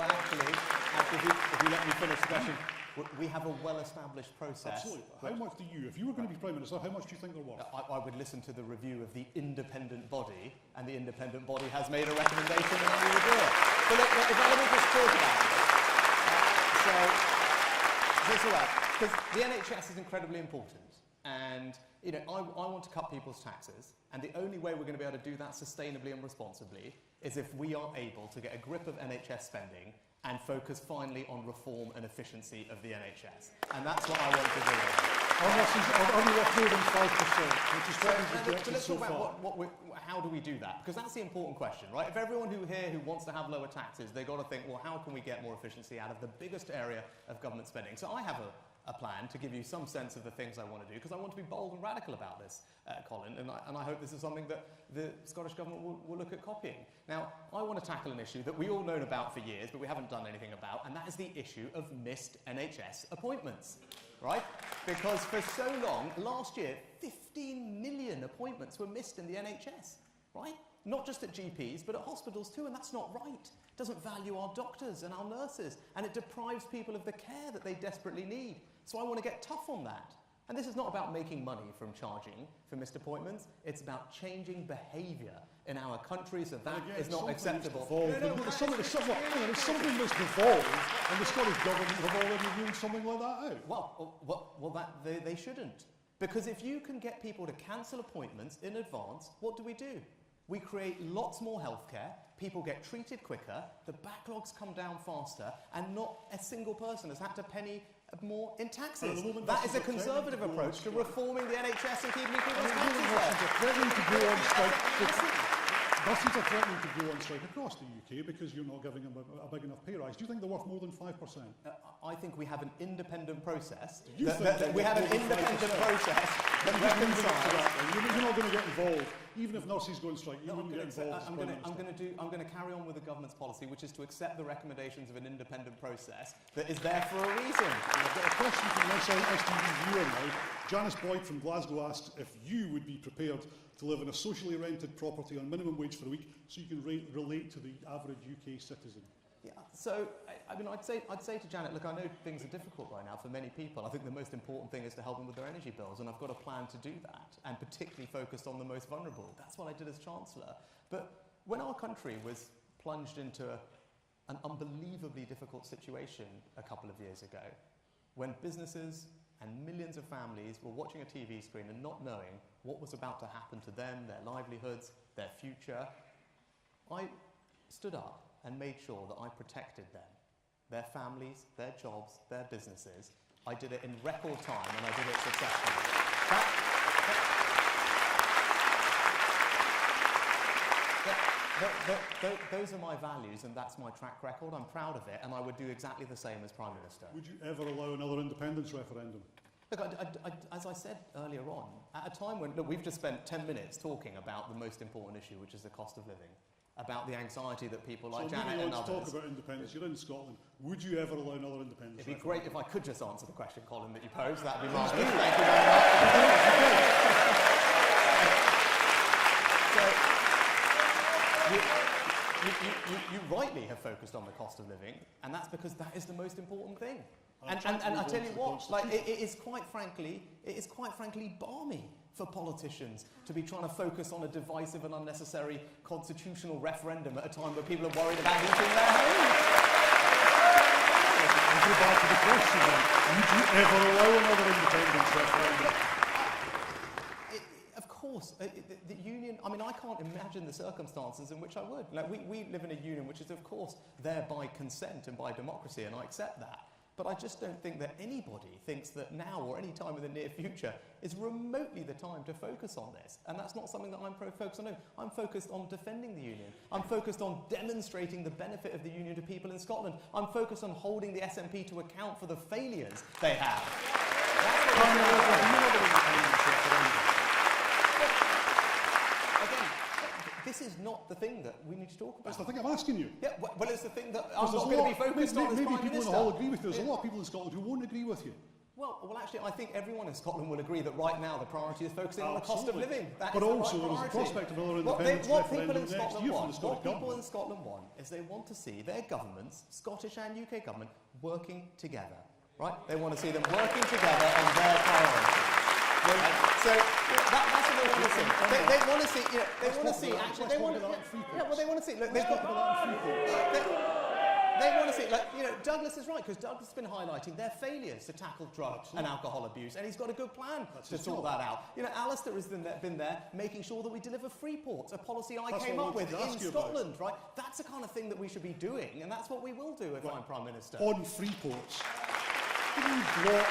actually, if you let me finish the question, we have a well-established process. Absolutely. How much do you, if you were going to be Prime Minister, how much do you think they're worth? I would listen to the review of the independent body, and the independent body has made a recommendation, and we will do it. So let me just talk about it. So because the NHS is incredibly important. And I want to cut people's taxes, and the only way we're going to be able to do that sustainably and responsibly is if we are able to get a grip of NHS spending and focus finally on reform and efficiency of the NHS. And that's what I want to do. Only worth more than 5%, which is what we've rejected so far. Let's talk about how do we do that? Because that's the important question, right? If everyone who wants to have lower taxes, they've got to think, well, how can we get more efficiency out of the biggest area of government spending? So I have a plan to give you some sense of the things I want to do, because I want to be bold and radical about this, Colin, and I hope this is something that the Scottish Government will look at copying. Now, I want to tackle an issue that we all known about for years, but we haven't done anything about, and that is the issue of missed NHS appointments, right? Because for so long, last year, 15 million appointments were missed in the NHS, right? Not just at GPs, but at hospitals too, and that's not right. It doesn't value our doctors and our nurses, and it deprives people of the care that they desperately need. So I want to get tough on that. And this is not about making money from charging for missed appointments. It's about changing behaviour in our country, so that is not acceptable. There's something that's devolved, and the Scottish Government have already ruled something like that out. Well, they shouldn't. Because if you can get people to cancel appointments in advance, what do? We create lots more healthcare, people get treated quicker, the backlogs come down faster, and not a single person has had to penny more in taxes. That is a Conservative approach to reforming the NHS and keeping people's taxes there. Buses are threatening to go on strike across the UK because you're not giving them a big enough pay rise. Do you think they're worth more than 5%? I think we have an independent process. We have an independent process that reconciles. You're not going to get involved. Even if nurses go on strike, you wouldn't get involved. I'm going to carry on with the government's policy, which is to accept the recommendations of an independent process that is there for a reason. I've got a question from an STV viewer now. Janice Boyd from Glasgow asked if you would be prepared to live in a socially rented property on minimum wage for a week, so you can relate to the average UK citizen. Yeah, so I'd say to Janet, look, I know things are difficult right now for many people. I think the most important thing is to help them with their energy bills, and I've got a plan to do that, and particularly focused on the most vulnerable. That's what I did as Chancellor. But when our country was plunged into an unbelievably difficult situation a couple of years ago, when businesses and millions of families were watching a TV screen and not knowing what was about to happen to them, their livelihoods, their future, I stood up and made sure that I protected them, their families, their jobs, their businesses. I did it in record time, and I did it successfully. Those are my values and that's my track record. I'm proud of it and I would do exactly the same as Prime Minister. Would you ever allow another independence referendum? Look, as I said earlier on, at a time when, look, we've just spent 10 minutes talking about the most important issue, which is the cost of living, about the anxiety that people like Janet and others... So moving on to talk about independence, you're in Scotland, would you ever allow another independence It'd be referendum? great if I could just answer the question, Colin, that you posed. That'd be marvellous. Thank you very much. You rightly have focused on the cost of living, and that's because that is the most important thing. And I tell you what, like, it is quite frankly balmy for politicians to be trying to focus on a divisive and unnecessary constitutional referendum at a time where people are worried about heating their homes. I'll go back to the question then. Would you ever allow another independence referendum? Of course, the union, I mean, I can't imagine the circumstances in which I would. Like, we live in a union which is, of course, there by consent and by democracy, and I accept that. But I just don't think that anybody thinks that now or any time in the near future is remotely the time to focus on this. And that's not something that I'm focused on doing. I'm focused on defending the union. I'm focused on demonstrating the benefit of the union to people in Scotland. I'm focused on holding the SNP to account for the failures they have. Again, this is not the thing that we need to talk about. That's the thing I'm asking you. Yeah, well, it's the thing that I'm not going to be focused on as Prime Minister. Maybe people in the hall agree with you. There's a lot of people in Scotland who won't agree with you. Well, actually, I think everyone in Scotland will agree that right now the priority is focusing on the cost of living. That but is also, the right there's the prospect of another what independence referendum next year from the Scottish What people government. in Scotland want is they want to see their governments, Scottish and UK government, working together. Right? They want to see them working together on their priorities. So that's what they want to see. They want to see. They want to see. Actually, they want. Yeah, well, they want to see. Look, they've got. They want to see. Like, Douglas is right because Douglas has been highlighting their failures to tackle drug and alcohol abuse, and he's got a good plan to sort that out. Alistair has been there, making sure that we deliver free ports, a policy I came up with in Scotland. Right? That's the kind of thing that we should be doing, and that's what we will do if I'm Prime Minister. On free ports, did you block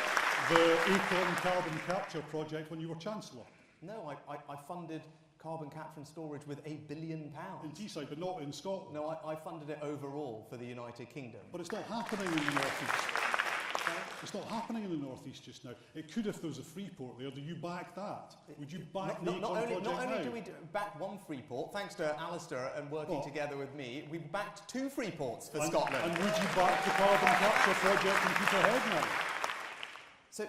the Acorn carbon capture project when you were Chancellor? No, I funded carbon capture and storage with £1 billion. In Teesside, but not in Scotland? No, I funded it overall for the United Kingdom. But it's not happening in the North East. It's not happening in the North East just now. It could if there was a free port there. Do you back that? Would you back the Acorn project Not only now? do we back one free port, thanks to Alistair and working together with me, we backed 2 free ports for Scotland. And would you back the carbon capture project in Peterhead now? So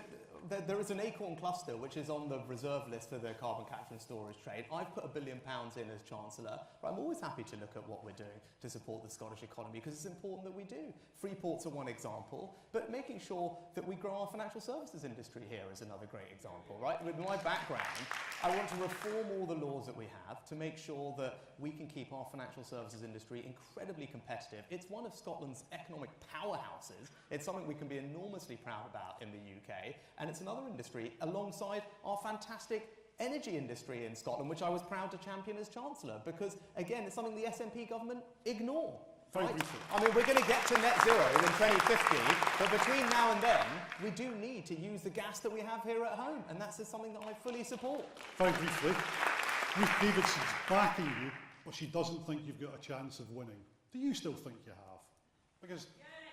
there is an Acorn cluster which is on the reserve list for the carbon capture and storage trade. I've put £1 billion in as Chancellor, but I'm always happy to look at what we're doing to support the Scottish economy because it's important that we do. Free ports are one example, but making sure that we grow our financial services industry here is another great example, right? With my background, I want to reform all the laws that we have to make sure that we can keep our financial services industry incredibly competitive. It's one of Scotland's economic powerhouses. It's something we can be enormously proud about in the UK, and it's another industry alongside our fantastic energy industry in Scotland, which I was proud to champion as Chancellor, because, again, it's something the SNP government ignore. Right? I mean, we're going to get to net zero in 2050, but between now and then, we do need to use the gas that we have here at home, and that's something that I fully support. Very briefly, Ruth Davidson's backing you, but she doesn't think you've got a chance of winning. Do you still think you have? Because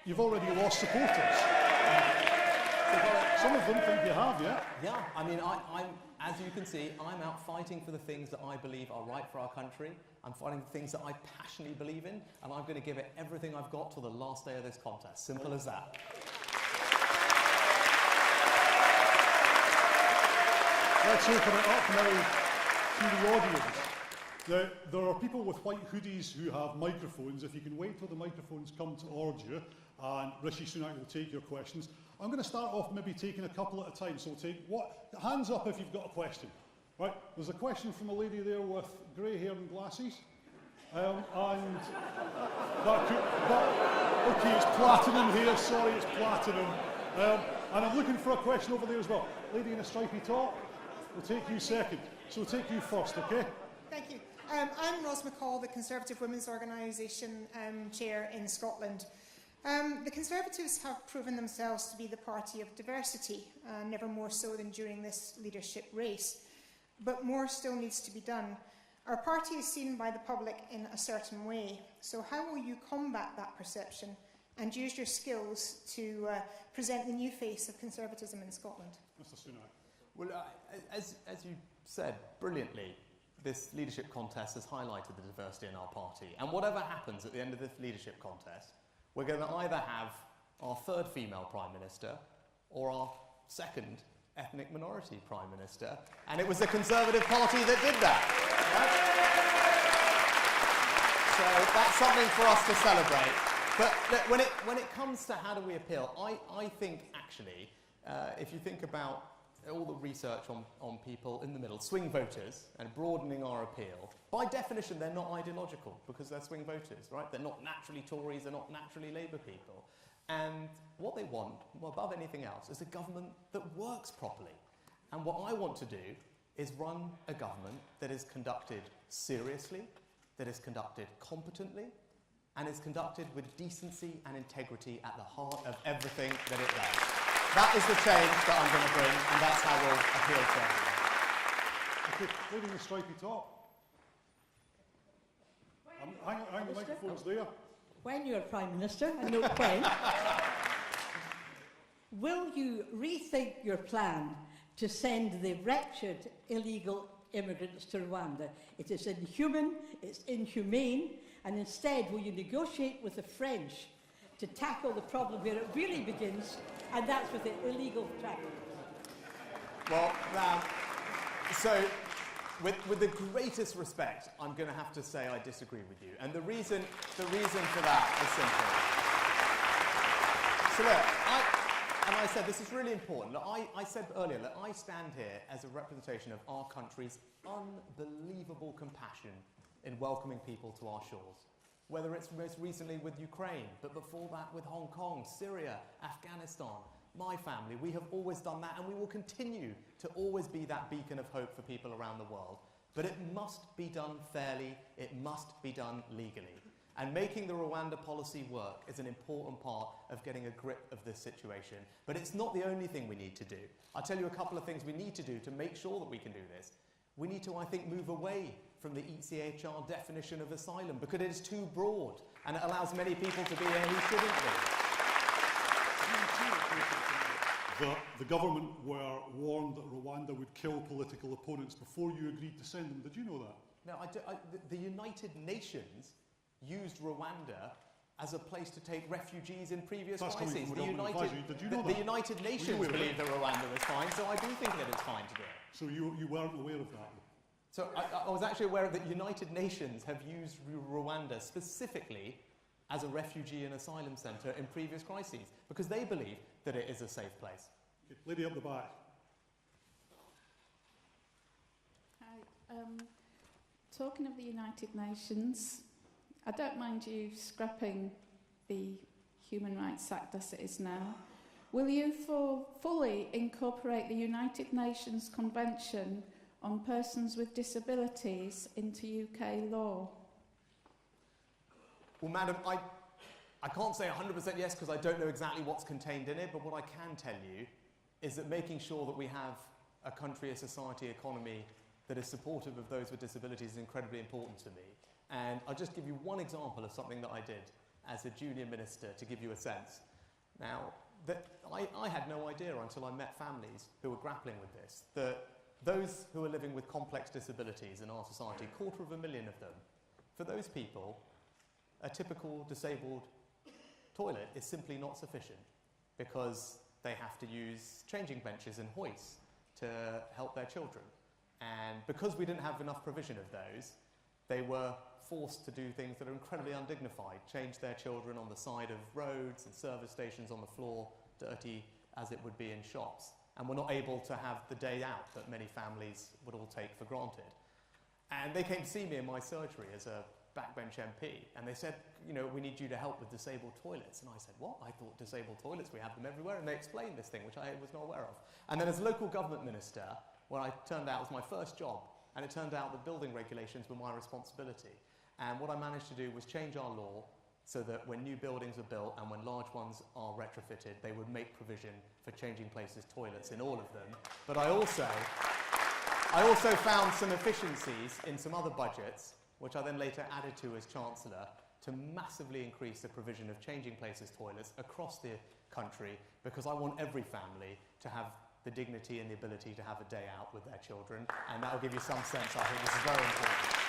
you've already lost supporters. Some of them think you have, yeah? Yeah, I mean, I'm, as you can see, I'm out fighting for the things that I believe are right for our country. I'm fighting for things that I passionately believe in, and I'm going to give it everything I've got till the last day of this contest. Simple as that. Let's open it up now to the audience. Now, there are people with white hoodies who have microphones. If you can wait till the microphones come towards you, and Rishi Sunak will take your questions. I'm going to start off maybe taking a couple at a time. So we'll take hands up if you've got a question. Right, there's a question from a lady there with grey hair and glasses. Okay, it's platinum here, sorry, it's platinum. And I'm looking for a question over there as well. Lady in a stripy top, we'll take you second. So we'll take you first, okay? Thank you. I'm Ros McCall, the Conservative Women's Organisation Chair in Scotland. The Conservatives have proven themselves to be the party of diversity, never more so than during this leadership race. But more still needs to be done. Our party is seen by the public in a certain way, so how will you combat that perception and use your skills to present the new face of Conservatism in Scotland? Mr Sunak. Well, as you said brilliantly, this leadership contest has highlighted the diversity in our party. And whatever happens at the end of this leadership contest, we're going to either have our third female Prime Minister or our second ethnic minority Prime Minister. And it was the Conservative Party that did that. Right? So that's something for us to celebrate. But look, when it comes to how do we appeal, I think actually, if you think about all the research on people in the middle, swing voters, and broadening our appeal, by definition they're not ideological because they're swing voters, right? They're not naturally Tories, they're not naturally Labour people. And what they want, above anything else, is a government that works properly. And what I want to do is run a government that is conducted seriously, that is conducted competently, and is conducted with decency and integrity at the heart of everything that it does. That is the change that I'm going to bring, and that's how we'll appeal to everyone. Okay, lady in the stripy top. Hang the microphone's there. When you're Prime Minister, I know when, will you rethink your plan to send the wretched illegal immigrants to Rwanda? It is inhuman, it's inhumane, and instead will you negotiate with the French to tackle the problem where it really begins, and that's with the illegal trafficking? Well, now, so with the greatest respect, I'm going to have to say I disagree with you, and the reason for that is simple. So look, I said this is really important. Look, I said earlier that I stand here as a representation of our country's unbelievable compassion in welcoming people to our shores. Whether it's most recently with Ukraine, but before that with Hong Kong, Syria, Afghanistan, my family, we have always done that, and we will continue to always be that beacon of hope for people around the world. But it must be done fairly, it must be done legally. And making the Rwanda policy work is an important part of getting a grip of this situation. But it's not the only thing we need to do. I'll tell you a couple of things we need to do to make sure that we can do this. We need to, I think, move away from the ECHR definition of asylum because it is too broad and it allows many people to be here who shouldn't be. The government were warned that Rwanda would kill political opponents before you agreed to send them. Did you know that? No, the United Nations used Rwanda as a place to take refugees in previous crises. The United Nations believe that Rwanda was fine, so I do think that it's fine to do it. So you weren't aware of that? So I was actually aware that United Nations have used Rwanda specifically as a refugee and asylum centre in previous crises because they believe that it is a safe place. Okay, lady up the back. Hi. Talking of the United Nations, I don't mind you scrapping the Human Rights Act as it is now. Will you fully incorporate the United Nations Convention on Persons with Disabilities into UK law? Well, madam, I can't say 100% yes because I don't know exactly what's contained in it, but what I can tell you is that making sure that we have a country, a society, economy that is supportive of those with disabilities is incredibly important to me. And I'll just give you one example of something that I did as a junior minister to give you a sense. Now, I had no idea until I met families who were grappling with this, that those who are living with complex disabilities in our society, 250,000 of them, for those people, a typical disabled toilet is simply not sufficient because they have to use changing benches and hoists to help their children. And because we didn't have enough provision of those, they were forced to do things that are incredibly undignified, change their children on the side of roads and service stations on the floor, dirty as it would be in shops. And were not able to have the day out that many families would all take for granted. And they came to see me in my surgery as a backbench MP, and they said, you know, we need you to help with disabled toilets. And I said, what? I thought disabled toilets, we have them everywhere. And they explained this thing, which I was not aware of. And then as local government minister, where I turned out it was my first job, and it turned out that building regulations were my responsibility. And what I managed to do was change our law so that when new buildings are built and when large ones are retrofitted, they would make provision for changing places toilets in all of them. But I also I also found some efficiencies in some other budgets, which I then later added to as Chancellor, to massively increase the provision of changing places toilets across the country, because I want every family to have the dignity and the ability to have a day out with their children, and that will give you some sense. I think this is very important.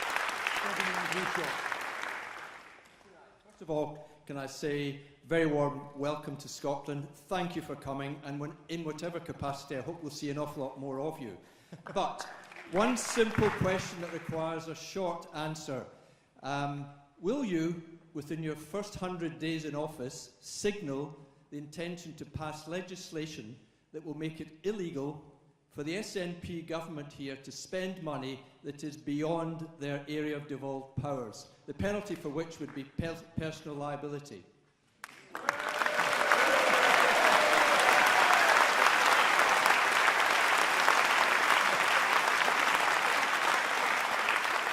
First of all, can I say very warm welcome to Scotland. Thank you for coming, and in whatever capacity, I hope we'll see an awful lot more of you. But one simple question that requires a short answer. Will you, within your first 100 days in office, signal the intention to pass legislation that will make it illegal for the SNP government here to spend money that is beyond their area of devolved powers, the penalty for which would be personal liability?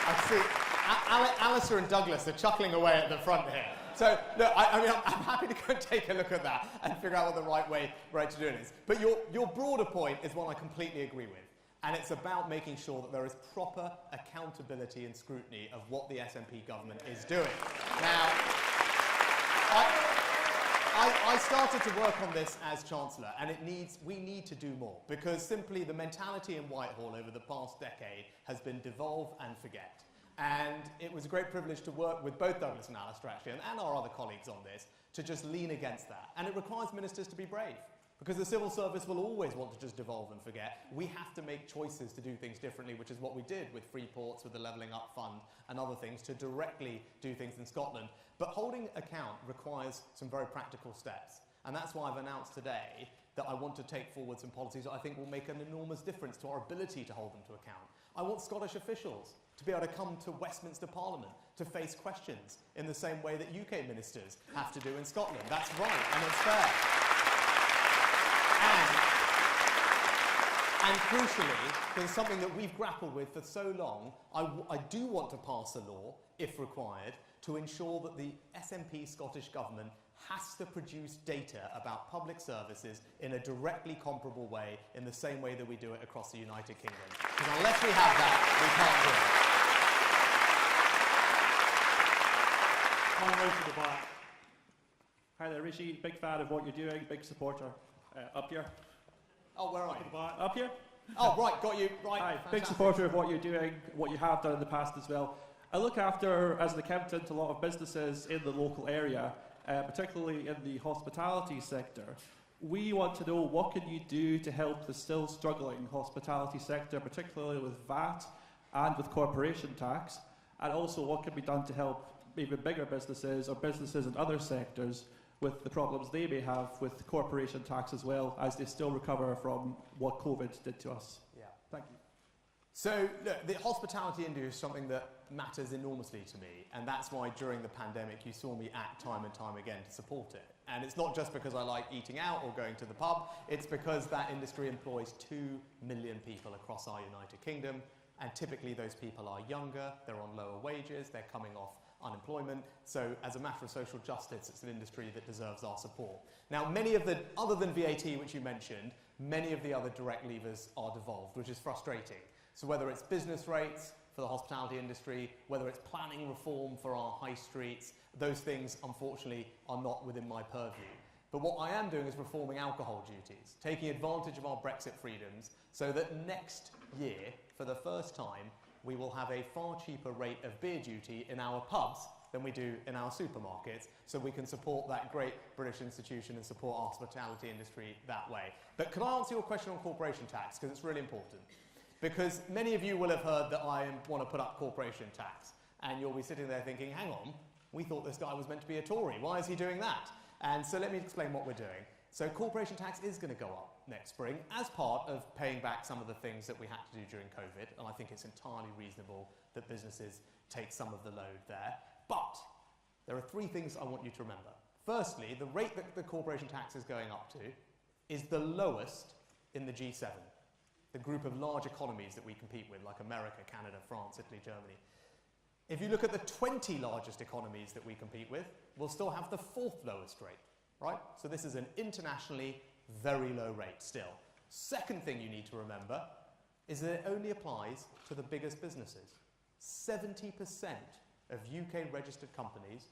I see. Alistair and Douglas are chuckling away at the front here. So, look, I'm happy to go and take a look at that and figure out what the right way to do it is. But your broader point is one I completely agree with. And it's about making sure that there is proper accountability and scrutiny of what the SNP government is doing. Now, I started to work on this as Chancellor, and we need to do more, because simply the mentality in Whitehall over the past decade has been devolve and forget. And it was a great privilege to work with both Douglas and Alistair, actually, and our other colleagues on this, to just lean against that. And it requires ministers to be brave, because the civil service will always want to just devolve and forget. We have to make choices to do things differently, which is what we did with free ports, with the Levelling Up Fund and other things, to directly do things in Scotland. But holding account requires some very practical steps. And that's why I've announced today that I want to take forward some policies that I think will make an enormous difference to our ability to hold them to account. I want Scottish officials to be able to come to Westminster Parliament to face questions in the same way that UK ministers have to do in Scotland. That's right, and it's fair. And crucially, there's something that we've grappled with for so long, I do want to pass a law, if required, to ensure that the SNP Scottish Government has to produce data about public services in a directly comparable way, in the same way that we do it across the United Kingdom. Because unless we have that, we can't do it. Come right to the back. Hi there, Rishi. Big fan of what you're doing, big supporter. Up here. Oh, where are you? Up here. Oh, right, got you. Right. Hi, fantastic. big supporter of what you're doing, what you have done in the past as well. I look after, as an accountant, a lot of businesses in the local area, particularly in the hospitality sector. We want to know, what can you do to help the still struggling hospitality sector, particularly with VAT and with corporation tax, and also what can be done to help even bigger businesses or businesses in other sectors with the problems they may have with corporation tax as well, as they still recover from what COVID did to us. Yeah. Thank you. So, look, the hospitality industry is something that matters enormously to me, and that's why during the pandemic you saw me act time and time again to support it. And it's not just because I like eating out or going to the pub, it's because that industry employs 2 million people across our United Kingdom, and typically those people are younger, they're on lower wages, they're coming off unemployment. So as a matter of social justice, it's an industry that deserves our support. Now, many of the, other than VAT, which you mentioned, many of the other direct levers are devolved, which is frustrating. So whether it's business rates for the hospitality industry, whether it's planning reform for our high streets, those things, unfortunately, are not within my purview. But what I am doing is reforming alcohol duties, taking advantage of our Brexit freedoms, so that next year, for the first time, we will have a far cheaper rate of beer duty in our pubs than we do in our supermarkets, so we can support that great British institution and support our hospitality industry that way. But can I answer your question on corporation tax, because it's really important? Because many of you will have heard that I want to put up corporation tax, and you'll be sitting there thinking, hang on, we thought this guy was meant to be a Tory, why is he doing that? And so let me explain what we're doing. So corporation tax is going to go up next spring as part of paying back some of the things that we had to do during COVID, and I think it's entirely reasonable that businesses take some of the load there. But there are 3 things I want you to remember. Firstly, the rate that the corporation tax is going up to is the lowest in the G7, the group of large economies that we compete with, like America, Canada, France, Italy, Germany. If you look at the 20 largest economies that we compete with, we'll still have the 4th lowest rate, right? So this is an internationally very low rate still. Second thing you need to remember, is that it only applies to the biggest businesses. 70% of UK registered companies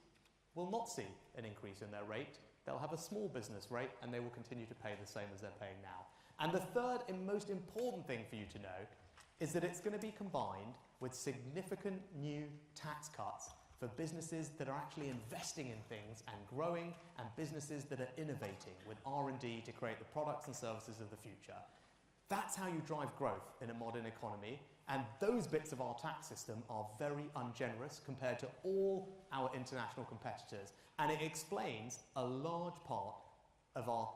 will not see an increase in their rate. They'll have a small business rate and they will continue to pay the same as they're paying now. And the third and most important thing for you to know is that it's going to be combined with significant new tax cuts for businesses that are actually investing in things and growing, and businesses that are innovating with R&D to create the products and services of the future. That's how you drive growth in a modern economy, and those bits of our tax system are very ungenerous compared to all our international competitors, and it explains a large part of our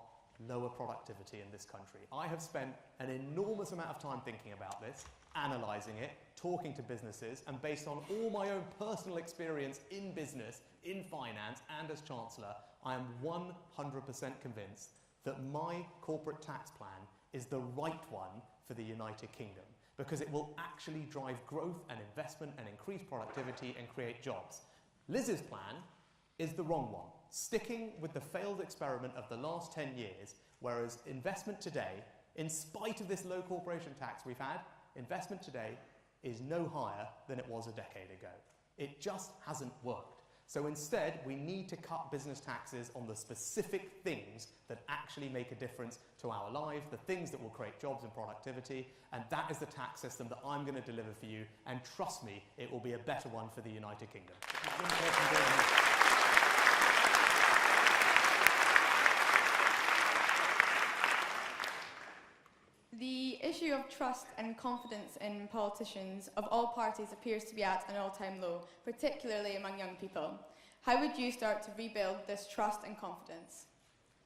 lower productivity in this country. I have spent an enormous amount of time thinking about this, analysing it, talking to businesses, and based on all my own personal experience in business, in finance, and as Chancellor, I am 100% convinced that my corporate tax plan is the right one for the United Kingdom, because it will actually drive growth and investment and increase productivity and create jobs. Liz's plan is the wrong one, sticking with the failed experiment of the last 10 years, whereas investment today, in spite of this low corporation tax we've had, investment today is no higher than it was a decade ago. It just hasn't worked. So instead, we need to cut business taxes on the specific things that actually make a difference to our lives, the things that will create jobs and productivity, and that is the tax system that I'm going to deliver for you, and trust me, it will be a better one for the United Kingdom. The issue of trust and confidence in politicians of all parties appears to be at an all-time low, particularly among young people. How would you start to rebuild this trust and confidence?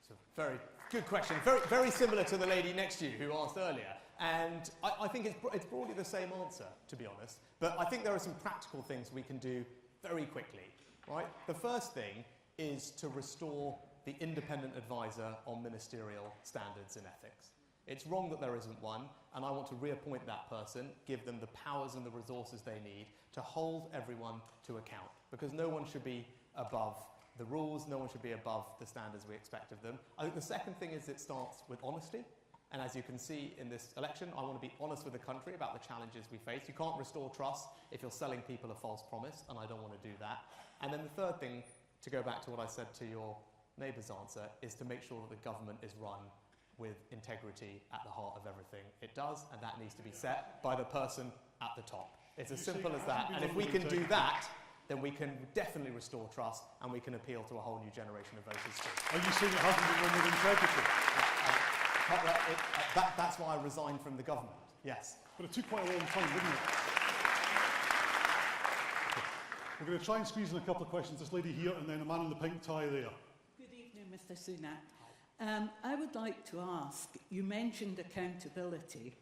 It's a very good question. Very, very similar to the lady next to you who asked earlier. And I think it's broadly the same answer, to be honest. But I think there are some practical things we can do very quickly. Right? The first thing is to restore the independent advisor on ministerial standards and ethics. It's wrong that there isn't one, and I want to reappoint that person, give them the powers and the resources they need to hold everyone to account, because no one should be above the rules, no one should be above the standards we expect of them. I think the second thing is it starts with honesty, and as you can see in this election, I want to be honest with the country about the challenges we face. You can't restore trust if you're selling people a false promise, and I don't want to do that. And then the third thing, to go back to what I said to your neighbour's answer, is to make sure that the government is run with integrity at the heart of everything it does, and that needs to be set by the person at the top. It's as simple as that, and if we can do that, then we can definitely restore trust, and we can appeal to a whole new generation of voters too. Are you saying it hasn't been run with integrity? That's why I resigned from the government, yes. But it took quite a long time, didn't it? We're going to try and squeeze in a couple of questions. This lady here, and then a man in the pink tie there. Good evening, Mr. Sunak. I would like to ask, you mentioned accountability,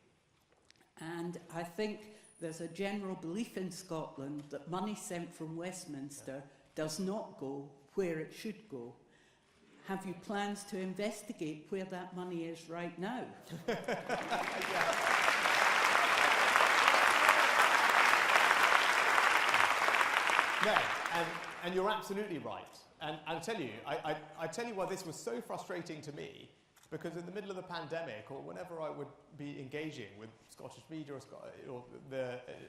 and I think there's a general belief in Scotland that money sent from Westminster does not go where it should go. Have you plans to investigate where that money is right now? No, and you're absolutely right. And I'll tell you, I tell you why this was so frustrating to me, because in the middle of the pandemic, or whenever I would be engaging with Scottish media or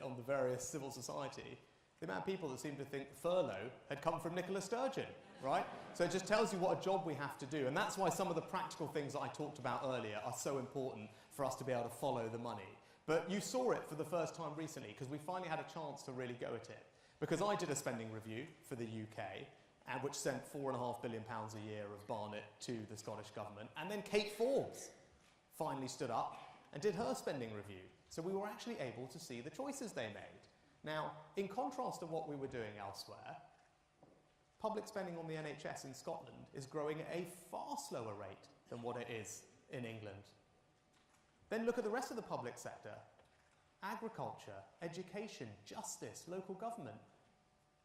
on the various civil society, the amount of people that seemed to think furlough had come from Nicola Sturgeon, right? So it just tells you what a job we have to do, and that's why some of the practical things that I talked about earlier are so important for us to be able to follow the money. But you saw it for the first time recently, because we finally had a chance to really go at it. Because I did a spending review for the UK, and which sent £4.5 billion a year of Barnett to the Scottish Government. And then Kate Forbes finally stood up and did her spending review. So we were actually able to see the choices they made. Now, in contrast to what we were doing elsewhere, public spending on the NHS in Scotland is growing at a far slower rate than what it is in England. Then look at the rest of the public sector. Agriculture, education, justice, local government.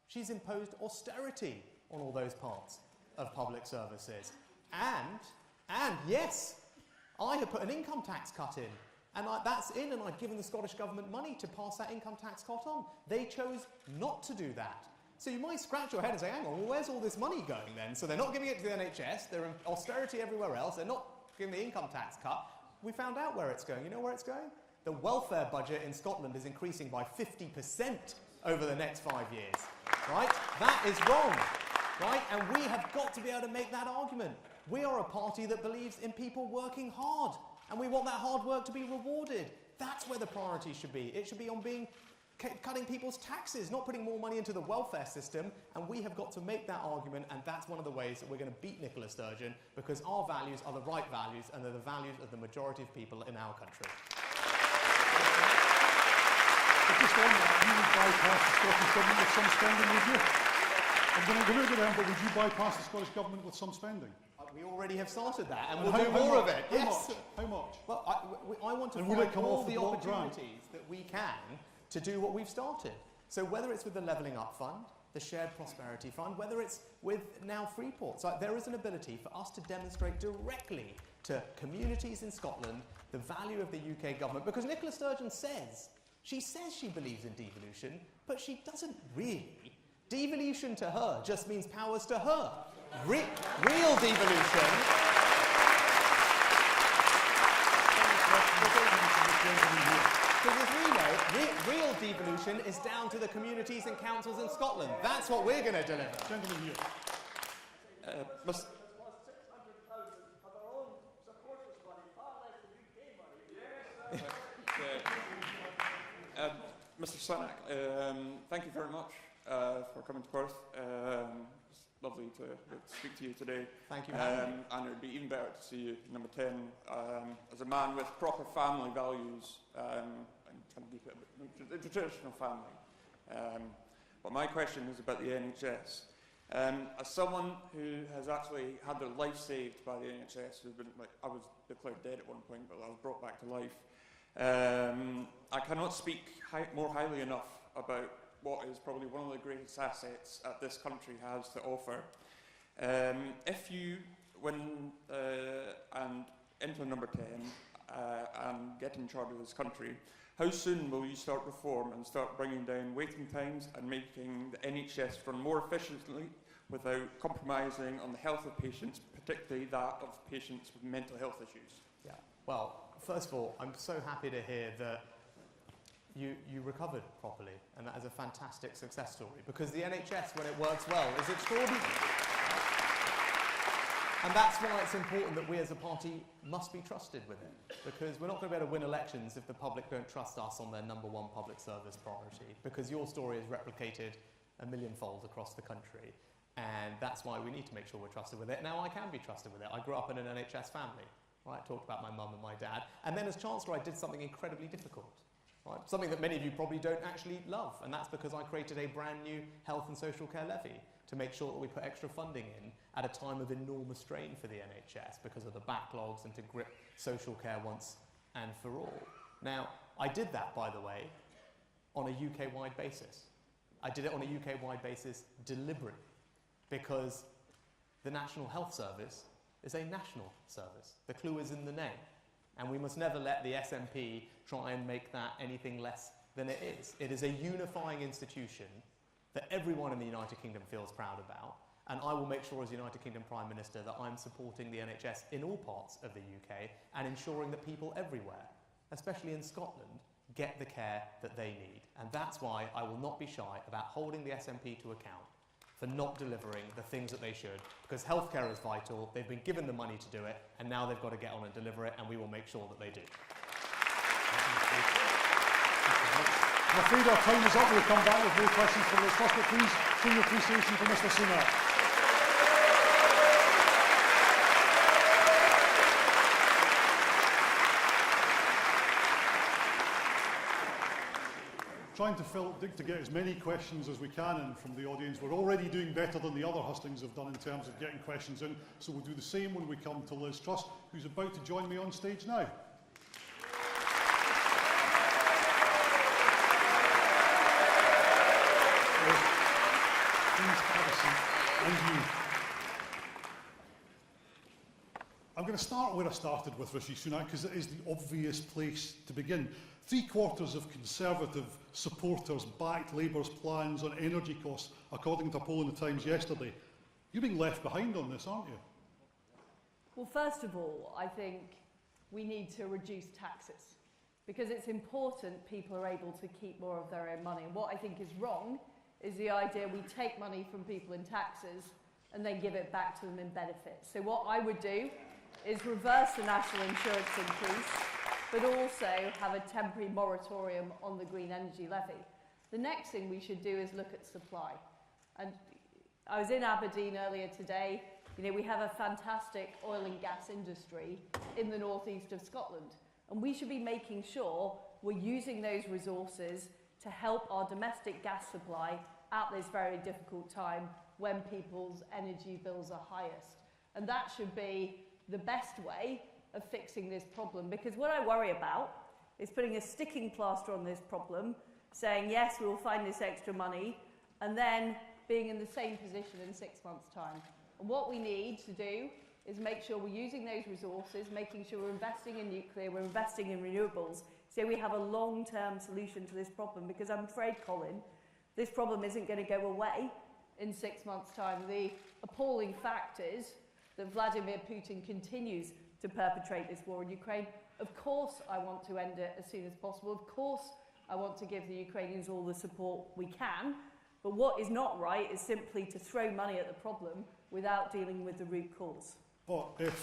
She's imposed austerity on all those parts of public services. And yes, I have put an income tax cut in, and that's in, and I've given the Scottish Government money to pass that income tax cut on. They chose not to do that. So you might scratch your head and say, hang on, well, where's all this money going then? So they're not giving it to the NHS, they're in austerity everywhere else, they're not giving the income tax cut. We found out where it's going. You know where it's going? the welfare budget in Scotland is increasing by 50% over the next 5 years, right? That is wrong, right? And we have got to be able to make that argument. We are a party that believes in people working hard, and we want that hard work to be rewarded. That's where the priority should be. It should be on cutting people's taxes, not putting more money into the welfare system, and we have got to make that argument, and that's one of the ways that we're going to beat Nicola Sturgeon, because our values are the right values, and they're the values of the majority of people in our country. Just on that, you would bypass the Scottish Government with some spending, would you? I'm going to go down, but would you bypass the Scottish Government with some spending? We already have started that, and we'll do more of it. Yes. How much? Well, I want to find all the opportunities that we can to do what we've started. So whether it's with the Levelling Up Fund, the Shared Prosperity Fund, whether it's with now Freeport, so there is an ability for us to demonstrate directly to communities in Scotland the value of the UK government, because Nicola Sturgeon says she believes in devolution, but she doesn't really. Devolution to her just means powers to her. Real devolution. Because as we know, real devolution is down to the communities and councils in Scotland. That's what we're going to deliver. Gentleman here. Mr. Sunak, thank you very much for coming to Perth. It's lovely to speak to you today. Thank you. And it would be even better to see you, number 10, as a man with proper family values and trying to keep it a traditional family. But my question is about the NHS. As someone who has actually had their life saved by the NHS, who's been, I was declared dead at one point, but I was brought back to life. I cannot speak more highly enough about what is probably one of the greatest assets that this country has to offer. If you win and enter number 10 and get in charge of this country, how soon will you start reform and start bringing down waiting times and making the NHS run more efficiently without compromising on the health of patients, particularly that of patients with mental health issues? Yeah. Well, first of all, I'm so happy to hear that you recovered properly, and that is a fantastic success story, because the NHS, when it works well, is extraordinary. And that's why it's important that we as a party must be trusted with it, because we're not going to be able to win elections if the public don't trust us on their number one public service priority, because your story is replicated a millionfold across the country, and that's why we need to make sure we're trusted with it. Now, I can be trusted with it. I grew up in an NHS family. Right, I talked about my mum and my dad, and then as Chancellor I did something incredibly difficult, right? Something that many of you probably don't actually love, and that's because I created a brand new health and social care levy to make sure that we put extra funding in at a time of enormous strain for the NHS because of the backlogs and to grip social care once and for all. Now, I did that, by the way, on a UK-wide basis. I did it on a UK-wide basis deliberately, because the National Health Service is a national service. The clue is in the name. And we must never let the SNP try and make that anything less than it is. It is a unifying institution that everyone in the United Kingdom feels proud about. And I will make sure as United Kingdom Prime Minister that I'm supporting the NHS in all parts of the UK and ensuring that people everywhere, especially in Scotland, get the care that they need. And that's why I will not be shy about holding the SNP to account for not delivering the things that they should, because healthcare is vital, they've been given the money to do it, and now they've got to get on and deliver it, and we will make sure that they do. I'm afraid our time is up. We'll come back with more questions for Liz Truss, but please show your appreciation for Mr. Sunak. Trying to get as many questions as we can in from the audience. We're already doing better than the other hustings have done in terms of getting questions in, so we'll do the same when we come to Liz Truss, who's about to join me on stage now. Please have a seat. And you. I'm going to start where I started with Rishi Sunak, because it is the obvious place to begin. 3/4 of Conservative supporters backed Labour's plans on energy costs, according to a poll in the Times yesterday. You're being left behind on this, aren't you? Well, first of all, I think we need to reduce taxes. because it's important people are able to keep more of their own money. And what I think is wrong is the idea we take money from people in taxes and then give it back to them in benefits. So what I would do is reverse the national insurance increase, but also have a temporary moratorium on the green energy levy. The next thing we should do is look at supply. And I was in Aberdeen earlier today. You know, we have a fantastic oil and gas industry in the northeast of Scotland, and we should be making sure we're using those resources to help our domestic gas supply at this very difficult time when people's energy bills are highest. And that should be the best way of fixing this problem, because what I worry about is putting a sticking plaster on this problem, saying, yes, we will find this extra money, and then being in the same position in 6 months' time. And what we need to do is make sure we're using those resources, making sure we're investing in nuclear, we're investing in renewables, so we have a long-term solution to this problem, because I'm afraid, Colin, this problem isn't going to go away in 6 months' time. The appalling fact is that Vladimir Putin continues to perpetrate this war in Ukraine. Of course I want to end it as soon as possible. Of course I want to give the Ukrainians all the support we can. But what is not right is simply to throw money at the problem without dealing with the root cause. But if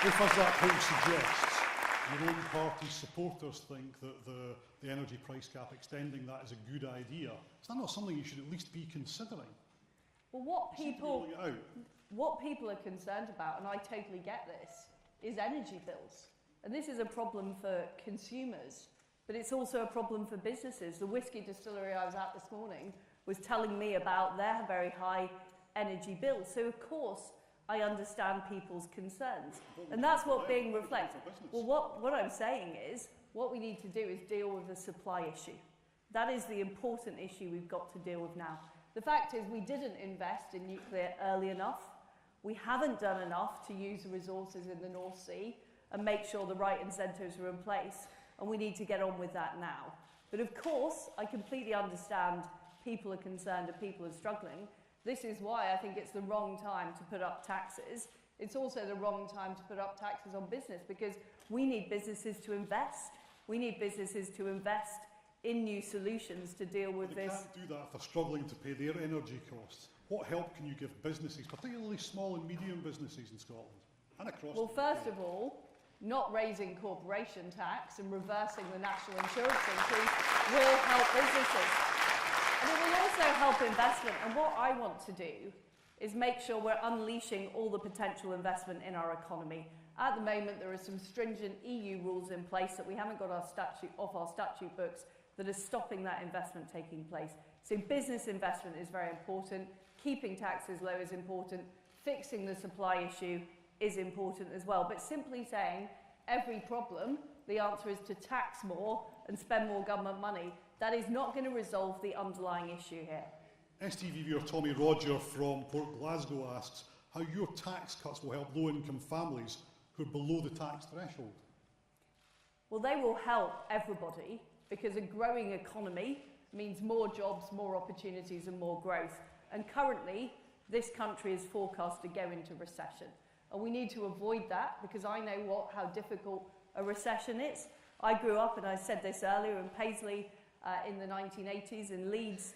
as that point suggests, your own party's supporters think that the energy price cap, extending that is a good idea, is that not something you should at least be considering? Well, what people are concerned about, and I totally get this, is energy bills. And this is a problem for consumers, but it's also a problem for businesses. The whiskey distillery I was at this morning was telling me about their very high energy bills. So, of course, I understand people's concerns. And that's what being reflected. Well, what I'm saying is, what we need to do is deal with the supply issue. That is the important issue we've got to deal with now. The fact is we didn't invest in nuclear early enough. We haven't done enough to use the resources in the North Sea and make sure the right incentives are in place. And we need to get on with that now. But of course, I completely understand people are concerned and people are struggling. This is why I think it's the wrong time to put up taxes. It's also the wrong time to put up taxes on business, because we need businesses to invest. We need businesses to invest in new solutions to deal with this. They can't do that if they're struggling to pay their energy costs. What help can you give businesses, particularly small and medium businesses in Scotland and across Well, the first UK? of all, not raising corporation tax and reversing the national insurance increase will help businesses. And it will also help investment. And what I want to do is make sure we're unleashing all the potential investment in our economy. At the moment, there are some stringent EU rules in place that we haven't got off our statute books that are stopping that investment taking place. So business investment is very important. Keeping taxes low is important. Fixing the supply issue is important as well. But simply saying every problem, the answer is to tax more and spend more government money, that is not going to resolve the underlying issue here. STV viewer Tommy Roger from Port Glasgow asks how your tax cuts will help low-income families who are below the tax threshold. Well, they will help everybody, because a growing economy means more jobs, more opportunities and more growth. And currently, this country is forecast to go into recession. And we need to avoid that, because I know how difficult a recession is. I grew up, and I said this earlier, in Paisley in the 1980s, in Leeds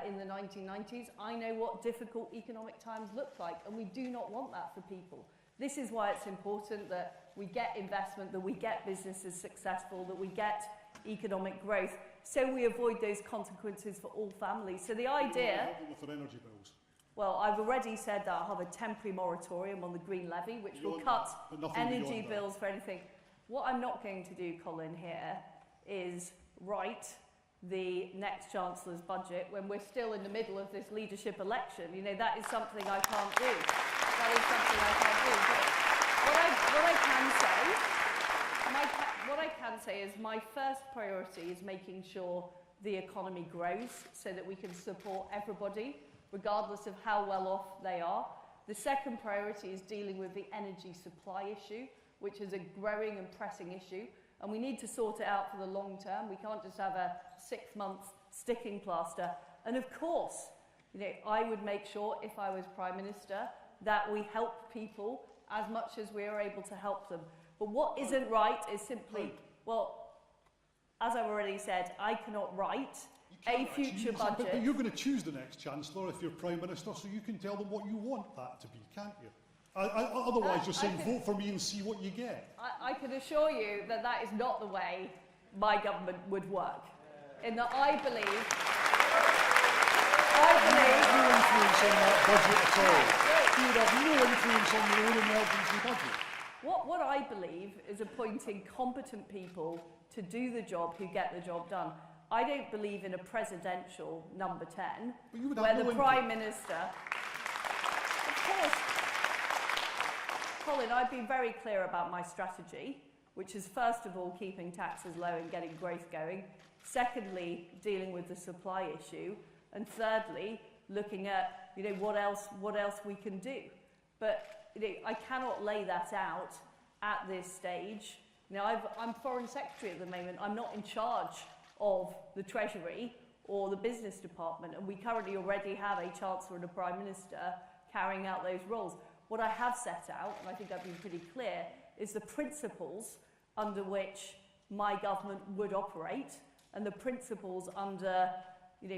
in the 1990s. I know what difficult economic times look like, and we do not want that for people. This is why it's important that we get investment, that we get businesses successful, that we get economic growth, so we avoid those consequences for all families. So the idea... With their energy bills. Well, I've already said that I'll have a temporary moratorium on the green levy, which will cut energy bills for anything. What I'm not going to do, Colin, here is write the next Chancellor's budget when we're still in the middle of this leadership election. You know, that is something I can't do. That is something I can't do. But what I can say is my first priority is making sure the economy grows so that we can support everybody, regardless of how well off they are. The second priority is dealing with the energy supply issue, which is a growing and pressing issue, and we need to sort it out for the long term. We can't just have a 6-month sticking plaster. And of course, you know, I would make sure, if I was Prime Minister, that we help people as much as we are able to help them. But what isn't right is simply, well, as I've already said, I cannot write a future budget. But you're going to choose the next Chancellor if you're Prime Minister, so you can tell them what you want that to be, can't you? Otherwise, you're saying, vote for me and see what you get. I can assure you that that is not the way my government would work. In that I believe... no influence on that budget at all. You would have no influence on your own emergency budget. What I believe is appointing competent people to do the job who get the job done. I don't believe in a presidential number 10, where the Prime Minister... Of course. Colin, I've been very clear about my strategy, which is first of all keeping taxes low and getting growth going. Secondly, dealing with the supply issue. And thirdly, looking at what else we can do. But I cannot lay that out at this stage. I'm Foreign Secretary at the moment. I'm not in charge of the Treasury or the Business Department, and we currently already have a Chancellor and a Prime Minister carrying out those roles. What I have set out, and I think I've been pretty clear, is the principles under which my government would operate and the principles under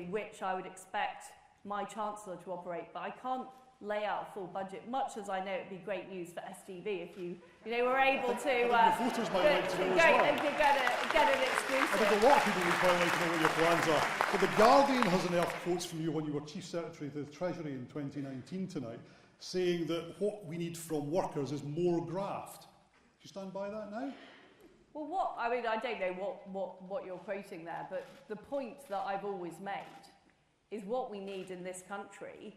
which I would expect my Chancellor to operate. But I can't lay out a full budget, much as I know it'd be great news for STV if you were able to the voters might like to know as well. Get an exclusive. I think a lot of people would quite like to know what your plans are. But The Guardian has unearthed quotes from you when you were Chief Secretary of the Treasury in 2019 tonight, saying that what we need from workers is more graft. Do you stand by that now? Well, I don't know what you're quoting there, but the point that I've always made is what we need in this country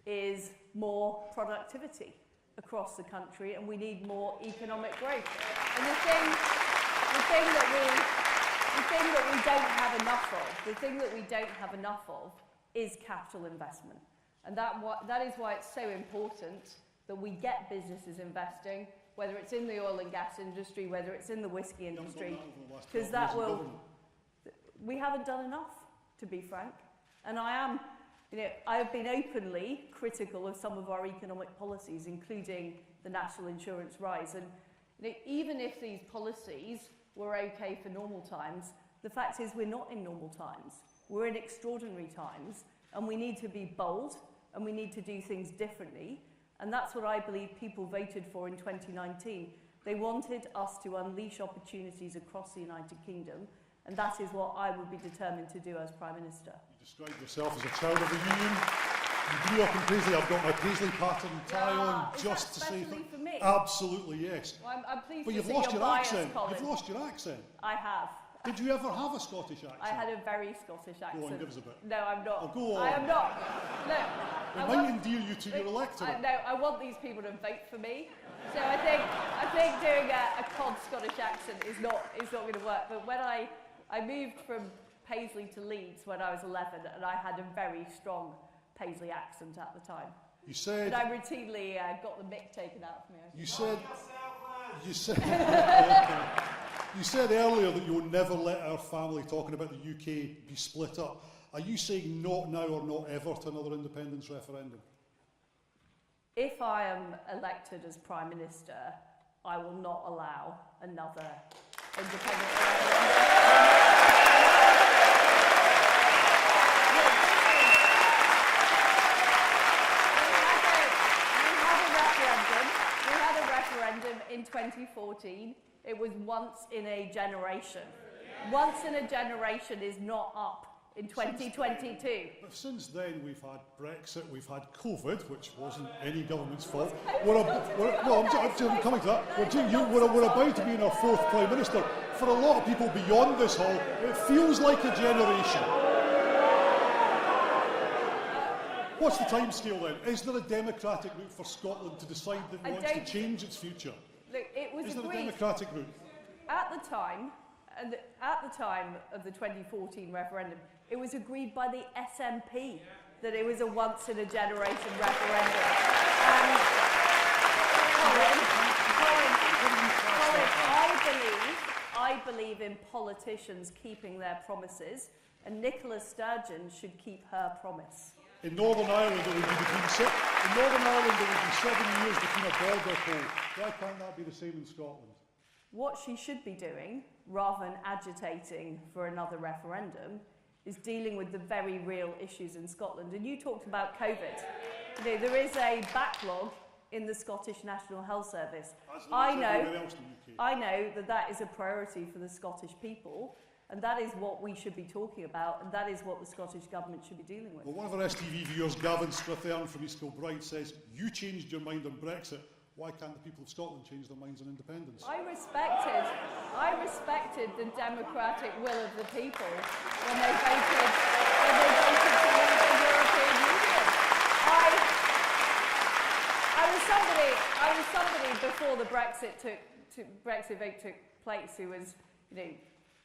is more productivity across the country, and we need more economic growth. And the thing that we don't have enough of is capital investment. And that is why it's so important that we get businesses investing, whether it's in the oil and gas industry, whether it's in the whiskey industry, because we haven't done enough, to be frank. And I have been openly critical of some of our economic policies, including the national insurance rise. And even if these policies were okay for normal times, the fact is we're not in normal times. We're in extraordinary times, and we need to be bold, and we need to do things differently. And that's what I believe people voted for in 2019. They wanted us to unleash opportunities across the United Kingdom, and that is what I would be determined to do as Prime Minister. You described yourself as a child of the Union. You grew up in Paisley. I've got my Paisley pattern tie on just to say that. For me? Absolutely, yes. Well, I'm pleased but to you've see lost your your bias, accent. Colin. You've lost your accent. I have. Did you ever have a Scottish accent? I had a very Scottish accent. Go on, give us a bit. No, I'm not. Oh, go on. I am not. No. It might endear you to your electorate. No, I want these people to vote for me. So I think doing a cod Scottish accent is not going to work. But when I moved from Paisley to Leeds when I was 11, and I had a very strong Paisley accent at the time. You said. And I routinely got the mick taken out of me. You said earlier that you will never let our family, talking about the UK, be split up. Are you saying not now or not ever to another independence referendum? If I am elected as Prime Minister, I will not allow another independence referendum. We had a referendum in 2014. It was once in a generation. Once in a generation is not up in 2022. But since then, we've had Brexit, we've had COVID, which wasn't any government's fault. I'm coming to that. We're about to be in our fourth Prime Minister. For a lot of people beyond this hall, it feels like a generation. What's the timescale then? Is there a democratic route for Scotland to decide that it wants to change its future? Look, it was Is there a agreed democratic route? at the time of the 2014 referendum. It was agreed by the SNP that it was a once-in-a-generation referendum. And Colin, I believe in politicians keeping their promises, and Nicola Sturgeon should keep her promise. In Northern Ireland, there would be 7 years between a border poll. Why can't that be the same in Scotland? What she should be doing, rather than agitating for another referendum, is dealing with the very real issues in Scotland. And you talked about COVID. You know, there is a backlog in the Scottish National Health Service. I know that that is a priority for the Scottish people, and that is what we should be talking about, and that is what the Scottish Government should be dealing with. Well, one of our STV viewers, Gavin Strathern from East Kilbride, says, you changed your mind on Brexit. Why can't the people of Scotland change their minds on independence? I respected the democratic will of the people when they voted to leave the European Union. I was somebody before the Brexit vote took place who was, you know,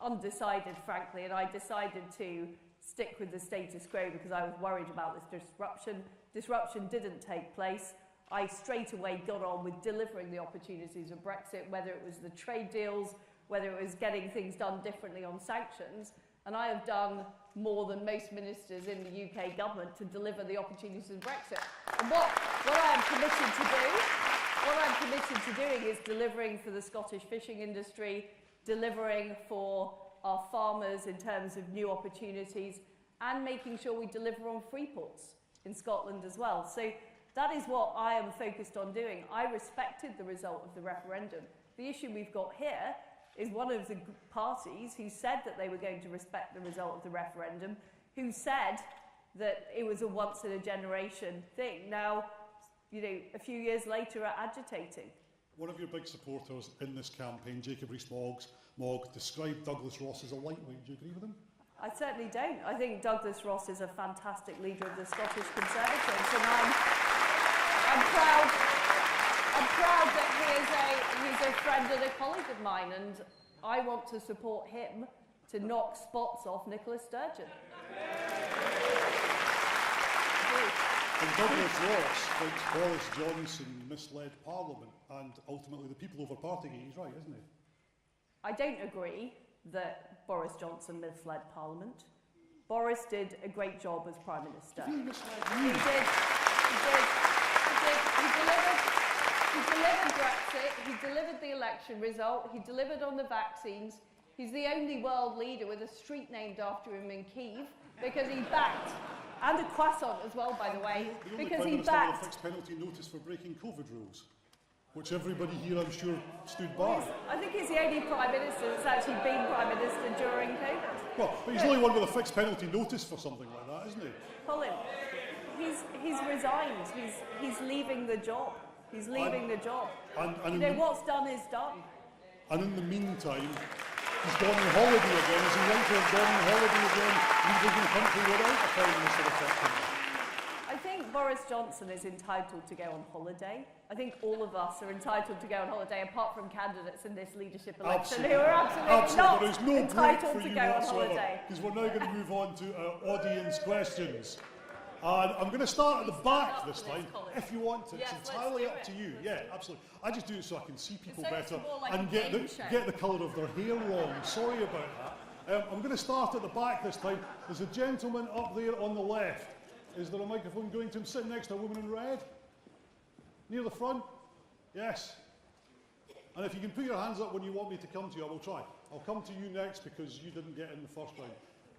undecided, frankly, and I decided to stick with the status quo because I was worried about this disruption. Disruption didn't take place. I straight away got on with delivering the opportunities of Brexit, whether it was the trade deals, whether it was getting things done differently on sanctions, and I have done more than most ministers in the UK government to deliver the opportunities of Brexit. And what I am committed to doing is delivering for the Scottish fishing industry, delivering for our farmers in terms of new opportunities, and making sure we deliver on free ports in Scotland as well. So that is what I am focused on doing. I respected the result of the referendum. The issue we've got here is one of the parties who said that they were going to respect the result of the referendum, who said that it was a once-in-a-generation thing. Now, you know, a few years later are agitating. One of your big supporters in this campaign, Jacob Rees-Mogg, described Douglas Ross as a lightweight. Do you agree with him? I certainly don't. I think Douglas Ross is a fantastic leader of the Scottish Conservatives, and I'm proud that he's a friend and a colleague of mine, and I want to support him to knock spots off Nicola Sturgeon. And Douglas Ross thinks Boris Johnson misled Parliament and ultimately the people over Partygate. He's right, isn't he? I don't agree that Boris Johnson misled Parliament. Boris did a great job as Prime Minister. He misled you. He did. He delivered Brexit. He delivered the election result. He delivered on the vaccines. He's the only world leader with a street named after him in Kyiv because he backed, and a croissant as well, by the way, because he backed. A fixed penalty notice for breaking COVID rules, which everybody here, I'm sure, stood by. I think he's the only Prime Minister that's actually been Prime Minister during COVID. Well, but he's the only one with a fixed penalty notice for something like that, isn't he? Colin, he's resigned. He's leaving the job. He's leaving the job. And you know, what's done is done. And in the meantime, he's gone on holiday again. Is he right to have gone on holiday again, leaving the country without a Prime Minister effectively? I think Boris Johnson is entitled to go on holiday. I think all of us are entitled to go on holiday, apart from candidates in this leadership election who are absolutely not There is no entitled break for to you go on whatsoever, holiday. because we're now going to move on to our audience questions. And I'm going to start at the back this time, if you want to. Yes, It's entirely up to you. Yeah, absolutely. I just do it so I can see people better and get the colour of their hair wrong. Sorry about that. I'm going to start at the back this time. There's a gentleman up there on the left. Is there a microphone going to him sitting next to a woman in red? Near the front? Yes. And if you can put your hands up when you want me to come to you, I will try. I'll come to you next because you didn't get in the first round.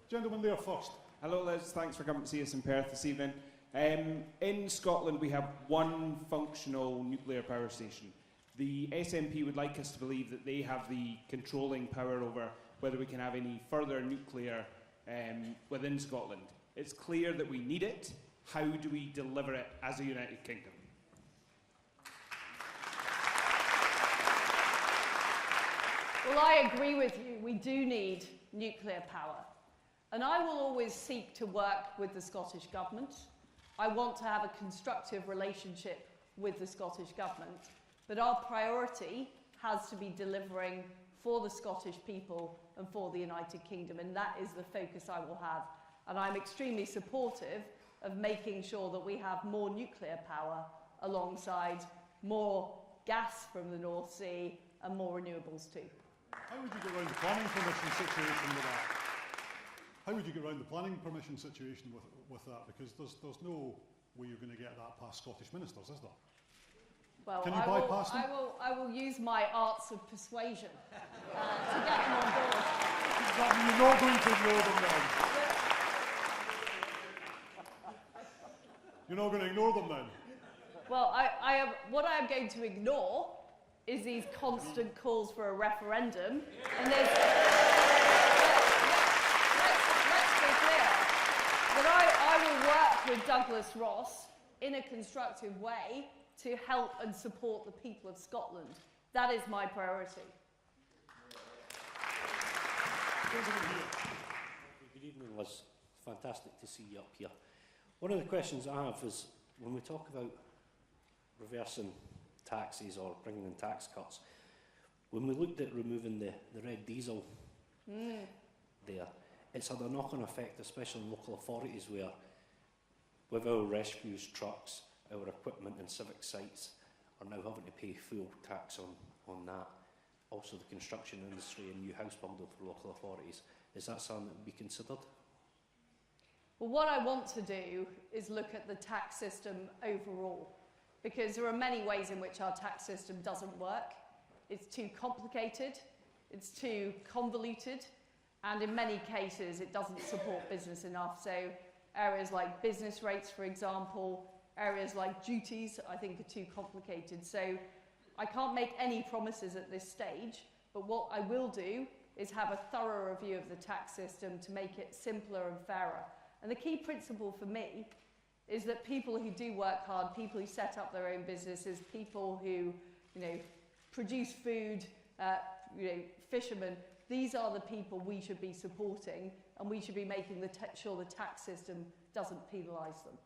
Gentleman there first. Hello Liz, thanks for coming to see us in Perth this evening. In Scotland we have one functional nuclear power station. The SNP would like us to believe that they have the controlling power over whether we can have any further nuclear within Scotland. It's clear that we need it. How do we deliver it as a United Kingdom? Well, I agree with you. We do need nuclear power. And I will always seek to work with the Scottish Government. I want to have a constructive relationship with the Scottish Government. But our priority has to be delivering for the Scottish people and for the United Kingdom. And that is the focus I will have. And I'm extremely supportive of making sure that we have more nuclear power alongside more gas from the North Sea and more renewables too. How would you get around the planning permission situation with that? How would you get around the planning permission situation with that? Because there's no way you're going to get that past Scottish ministers, is there? Well, Can you bypass them? I will use my arts of persuasion to get them on board. You're not going to ignore them then? You're not going to ignore them then? Well, what I am going to ignore is these constant calls for a referendum. And let's be clear that I will work with Douglas Ross in a constructive way to help and support the people of Scotland. That is my priority. Good evening, Liz. Fantastic to see you up here. One of the questions I have is, when we talk about reversing taxes or bringing in tax cuts, when we looked at removing the red diesel there, it's had a knock-on effect, especially in local authorities where, with our rescues trucks, our equipment and civic sites are now having to pay full tax on that. Also the construction industry and new house building for local authorities. Is that something that would be considered? Well, what I want to do is look at the tax system overall, because there are many ways in which our tax system doesn't work. It's too complicated, it's too convoluted, and in many cases it doesn't support business enough. So areas like business rates, for example, areas like duties, I think are too complicated. So I can't make any promises at this stage, but what I will do is have a thorough review of the tax system to make it simpler and fairer. And the key principle for me is that people who do work hard, people who set up their own businesses, people who, produce food, fishermen, these are the people we should be supporting, and we should be making sure the tax system doesn't penalise them.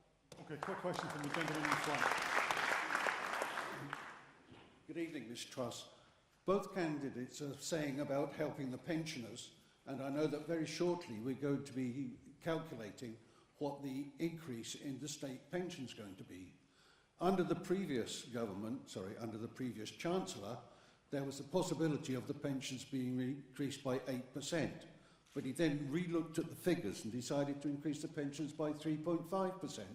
Okay, quick question from the gentleman in front. Good evening, Ms. Truss. Both candidates are saying about helping the pensioners, and I know that very shortly we're going to be calculating what the increase in the state pension is going to be. Under the previous government, under the previous Chancellor, there was the possibility of the pensions being increased by 8%, but he then re-looked at the figures and decided to increase the pensions by 3.5%.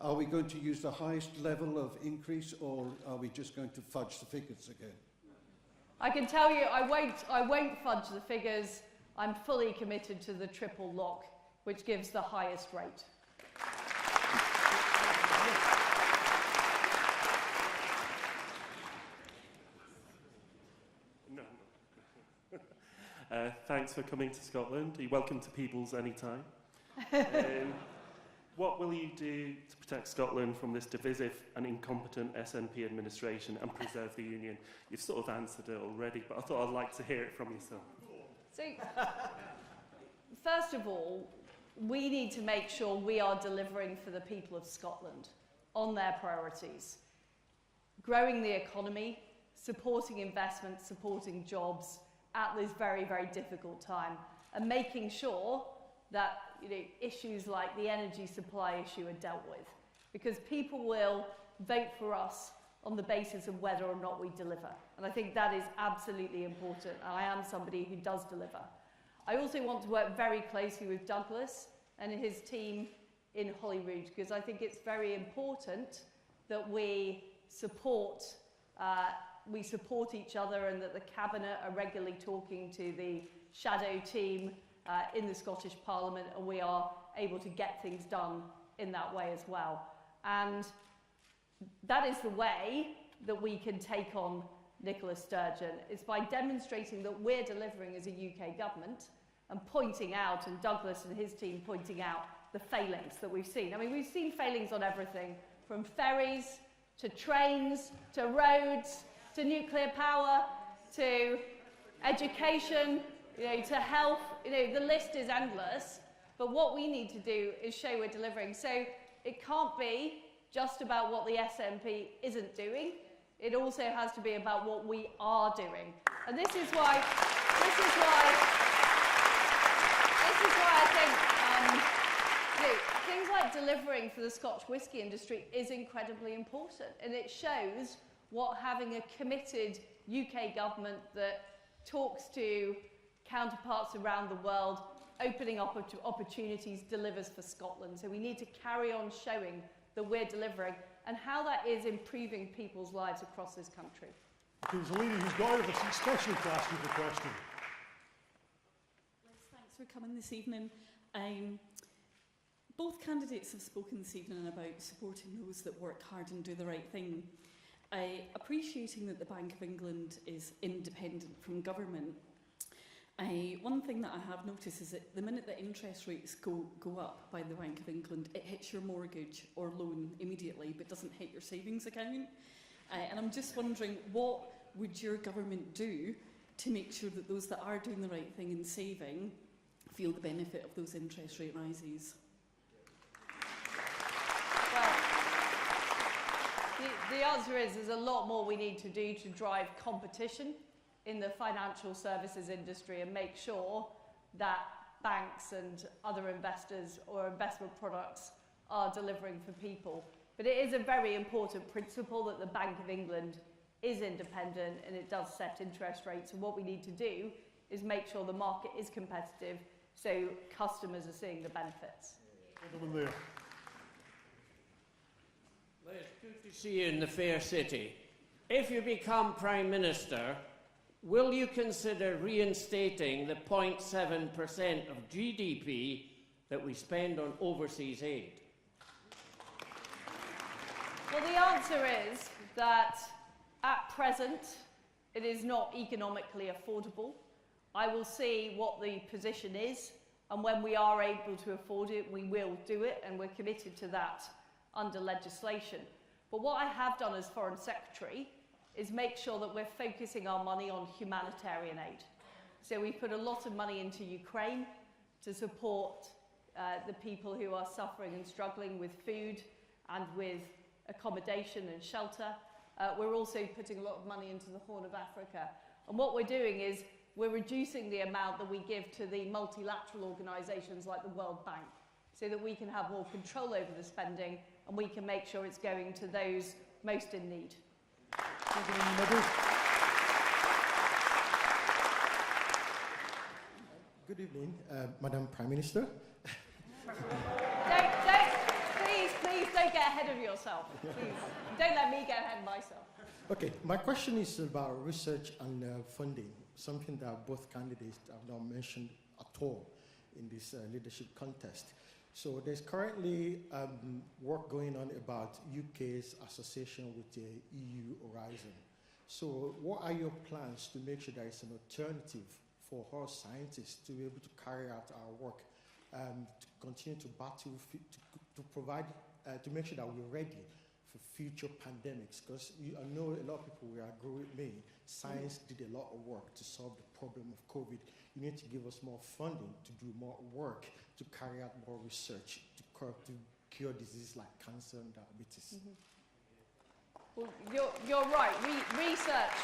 Are we going to use the highest level of increase, or are we just going to fudge the figures again? I can tell you I won't fudge the figures. I'm fully committed to the triple lock, which gives the highest rate. Thanks for coming to Scotland. You're welcome to Peebles anytime. What will you do to protect Scotland from this divisive and incompetent SNP administration and preserve the Union? You've sort of answered it already, but I thought I'd like to hear it from yourself. So, first of all, we need to make sure we are delivering for the people of Scotland on their priorities. Growing the economy, supporting investment, supporting jobs at this very, very difficult time, and making sure that issues like the energy supply issue are dealt with, because people will vote for us on the basis of whether or not we deliver. And I think that is absolutely important, and I am somebody who does deliver. I also want to work very closely with Douglas and his team in Holyrood, because I think it's very important that we support each other, and that the Cabinet are regularly talking to the shadow team in the Scottish Parliament, and we are able to get things done in that way as well. And that is the way that we can take on Nicola Sturgeon. It's by demonstrating that we're delivering as a UK government and pointing out, and Douglas and his team pointing out, the failings that we've seen. I mean, we've seen failings on everything, from ferries to trains to roads to nuclear power to education, to health. The list is endless. But what we need to do is show we're delivering. So it can't be just about what the SNP isn't doing. It also has to be about what we are doing. And this is why I think things like delivering for the Scotch whisky industry is incredibly important. And it shows what having a committed UK government that talks to counterparts around the world, opening up opportunities, delivers for Scotland. So we need to carry on showing that we're delivering and how that is improving people's lives across this country. There's a lady who's got out of her seat especially to ask you the question. Liz, thanks for coming this evening. Both candidates have spoken this evening about supporting those that work hard and do the right thing. Appreciating that the Bank of England is independent from government, one thing that I have noticed is that the minute that interest rates go up by the Bank of England, it hits your mortgage or loan immediately, but doesn't hit your savings account. And I'm just wondering, what would your government do to make sure that those that are doing the right thing and saving feel the benefit of those interest rate rises? The answer is there's a lot more we need to do to drive competition in the financial services industry and make sure that banks and other investors or investment products are delivering for people. But it is a very important principle that the Bank of England is independent and it does set interest rates. And what we need to do is make sure the market is competitive so customers are seeing the benefits. Gentleman there. Liz, good to see you in the fair city. If you become Prime Minister, will you consider reinstating the 0.7% of GDP that we spend on overseas aid? Well, the answer is that at present it is not economically affordable. I will see what the position is, and when we are able to afford it, we will do it, and we're committed to that under legislation. But what I have done as Foreign Secretary is make sure that we're focusing our money on humanitarian aid. So we put a lot of money into Ukraine to support the people who are suffering and struggling with food and with accommodation and shelter. We're also putting a lot of money into the Horn of Africa. And what we're doing is we're reducing the amount that we give to the multilateral organisations like the World Bank so that we can have more control over the spending and we can make sure it's going to those most in need. Good evening, Madam Prime Minister. Please don't get ahead of yourself. Please. Don't let me get ahead of myself. Okay, my question is about research and funding, something that both candidates have not mentioned at all in this leadership contest. So there's currently work going on about UK's association with the EU Horizon. So what are your plans to make sure there is an alternative for us scientists to be able to carry out our work, to continue to battle, to provide, to make sure that we're ready for future pandemics? Because I know a lot of people will agree with me, science did a lot of work to solve the problem of COVID. You need to give us more funding to do more work, to carry out more research, to cure diseases like cancer and diabetes. Well, you're right. Research,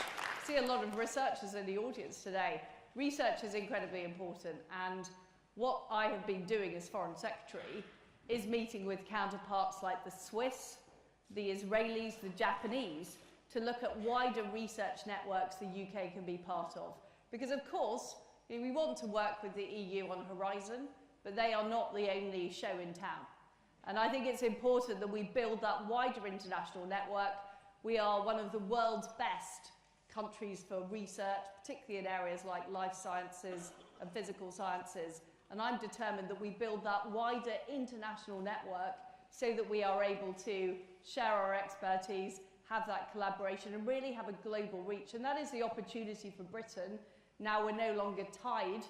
see a lot of researchers in the audience today. Research is incredibly important, and what I have been doing as Foreign Secretary is meeting with counterparts like the Swiss, the Israelis, the Japanese, to look at wider research networks the UK can be part of. Because of course, we want to work with the EU on Horizon, but they are not the only show in town. And I think it's important that we build that wider international network. We are one of the world's best countries for research, particularly in areas like life sciences and physical sciences. And I'm determined that we build that wider international network so that we are able to share our expertise, have that collaboration, and really have a global reach. And that is the opportunity for Britain. Now we're no longer tied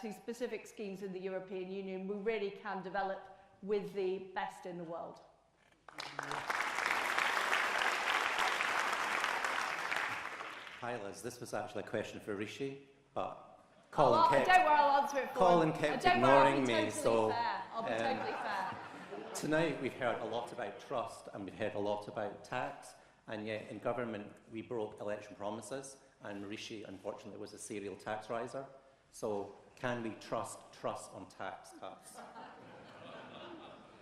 to specific schemes in the European Union. We really can develop with the best in the world. Hi Liz, this was actually a question for Rishi, but Don't worry, I'll answer it for Colin him. kept Don't worry, ignoring I'll be me, totally so fair. I'll be totally fair. Tonight we've heard a lot about trust and we've heard a lot about tax, and yet in government we broke election promises, and Rishi unfortunately was a serial tax riser. So can we trust on tax cuts?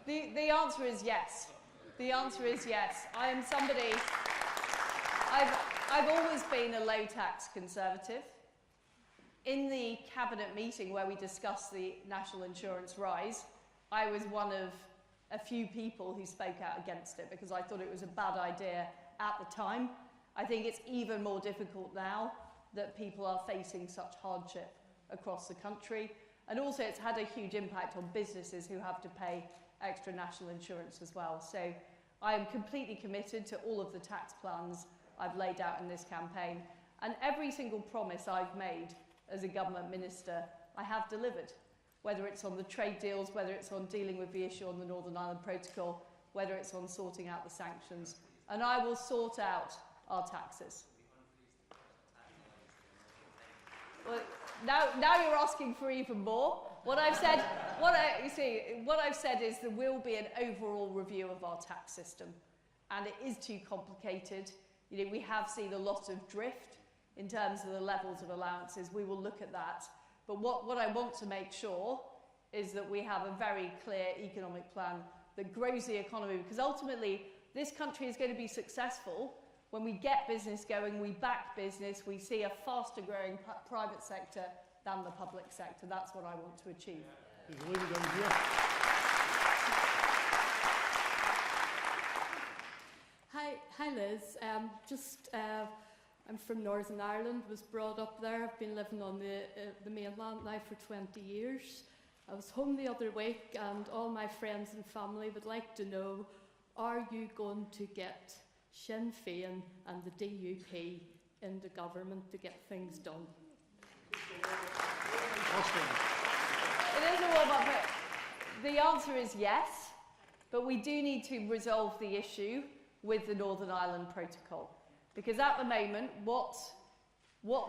The answer is yes. The answer is yes. I am somebody, I've always been a low tax Conservative. In the cabinet meeting where we discussed the national insurance rise, I was one of a few people who spoke out against it because I thought it was a bad idea at the time. I think it's even more difficult now that people are facing such hardship across the country. And also it's had a huge impact on businesses who have to pay extra national insurance as well. So I am completely committed to all of the tax plans I've laid out in this campaign. And every single promise I've made as a government minister, I have delivered. Whether it's on the trade deals, whether it's on dealing with the issue on the Northern Ireland Protocol, whether it's on sorting out the sanctions. And I will sort out our taxes. Well, now you're asking for even more. What I've said, what I've said is there will be an overall review of our tax system, and it is too complicated. You know, we have seen a lot of drift in terms of the levels of allowances. We will look at that. But what I want to make sure is that we have a very clear economic plan that grows the economy, because ultimately this country is going to be successful when we get business going, we back business, we see a faster growing private sector than the public sector. That's what I want to achieve. There's a lady down here. Hi Liz. I'm from Northern Ireland, was brought up there. I've been living on the mainland now for 20 years. I was home the other week and all my friends and family would like to know, are you going to get Sinn Féin and the DUP into government to get things done? It is a warm-up, but the answer is yes, but we do need to resolve the issue with the Northern Ireland Protocol. Because at the moment, what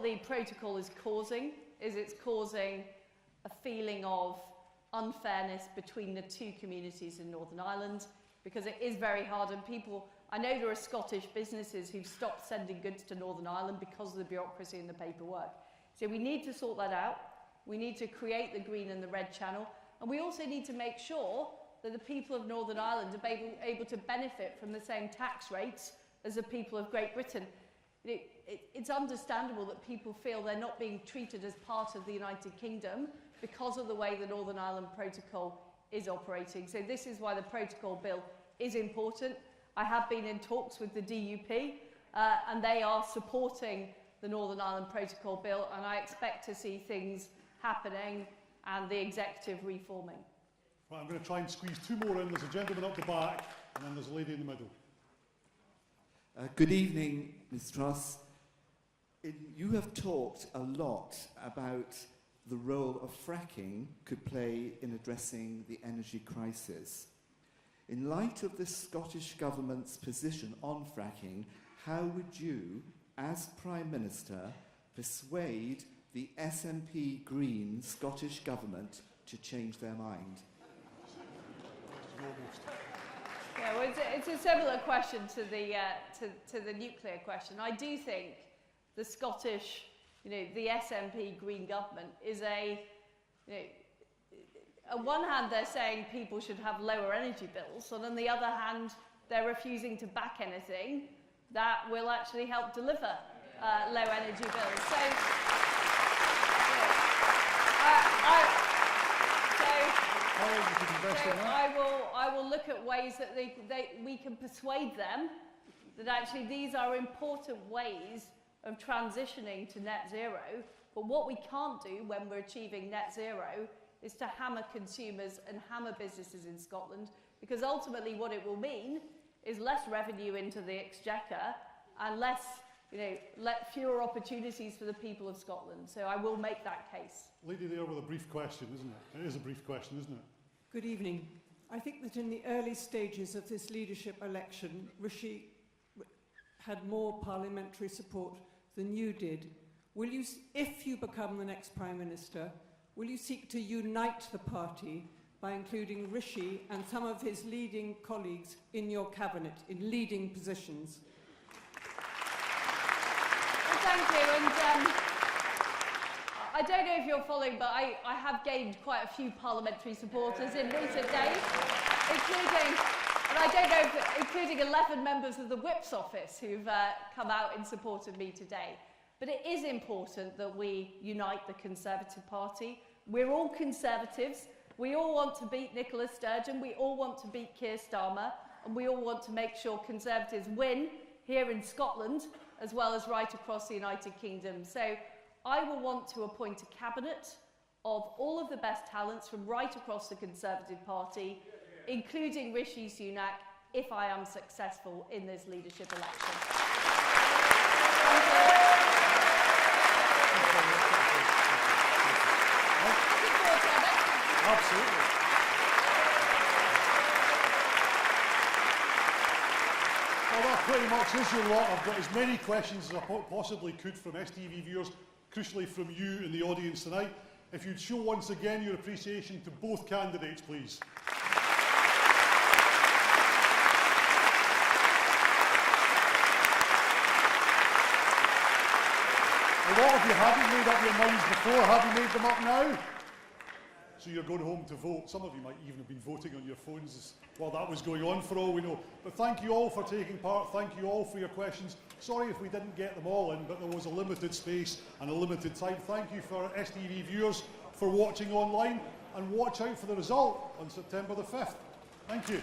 the protocol is causing is it's causing a feeling of unfairness between the two communities in Northern Ireland, because it is very hard, and people, I know there are Scottish businesses who've stopped sending goods to Northern Ireland because of the bureaucracy and the paperwork. So we need to sort that out. We need to create the green and the red channel, and we also need to make sure that the people of Northern Ireland are able to benefit from the same tax rates as the people of Great Britain. It's understandable that people feel they're not being treated as part of the United Kingdom because of the way the Northern Ireland Protocol is operating. So this is why the Protocol Bill is important. I have been in talks with the DUP and they are supporting the Northern Ireland Protocol Bill, and I expect to see things happening and the executive reforming. Right, I'm going to try and squeeze two more in. There's a gentleman up the back and then there's a lady in the middle. Good evening, Ms Truss. You have talked a lot about the role of fracking could play in addressing the energy crisis. In light of the Scottish Government's position on fracking, how would you, as Prime Minister, persuade the SNP Green Scottish Government to change their mind? Yeah, well, it's a similar question to the nuclear question. I do think the Scottish, the SNP Green government is on one hand they're saying people should have lower energy bills, and on the other hand they're refusing to back anything that will actually help deliver low energy bills. So, I will look at ways that we can persuade them that actually these are important ways of transitioning to net zero. But what we can't do when we're achieving net zero is to hammer consumers and hammer businesses in Scotland, because ultimately what it will mean is less revenue into the exchequer and fewer opportunities for the people of Scotland. So I will make that case. Lady there with a brief question, isn't it? It is a brief question, isn't it? Good evening. I think that in the early stages of this leadership election, Rishi had more parliamentary support than you did. Will you, if you become the next Prime Minister, will you seek to unite the party by including Rishi and some of his leading colleagues in your cabinet, in leading positions? Well, thank you. And I don't know if you're following, but I have gained quite a few parliamentary supporters in recent days, including 11 members of the Whip's office who've come out in support of me today. But it is important that we unite the Conservative Party. We're all Conservatives, We all want to beat Nicola Sturgeon, we all want to beat Keir Starmer, and we all want to make sure Conservatives win here in Scotland, as well as right across the United Kingdom. So I will want to appoint a cabinet of all of the best talents from right across the Conservative Party, including Rishi Sunak, if I am successful in this leadership election. Absolutely. Well, that pretty much is your lot. I've got as many questions as I possibly could from STV viewers, crucially from you in the audience tonight. If you'd show once again your appreciation to both candidates, please. A lot of you hadn't made up your minds before. Have you made them up now? So you're going home to vote. Some of you might even have been voting on your phones while that was going on, for all we know. But thank you all for taking part. Thank you all for your questions. Sorry if we didn't get them all in, but there was a limited space and a limited time. Thank you for STV viewers for watching online, and watch out for the result on September the 5th. Thank you.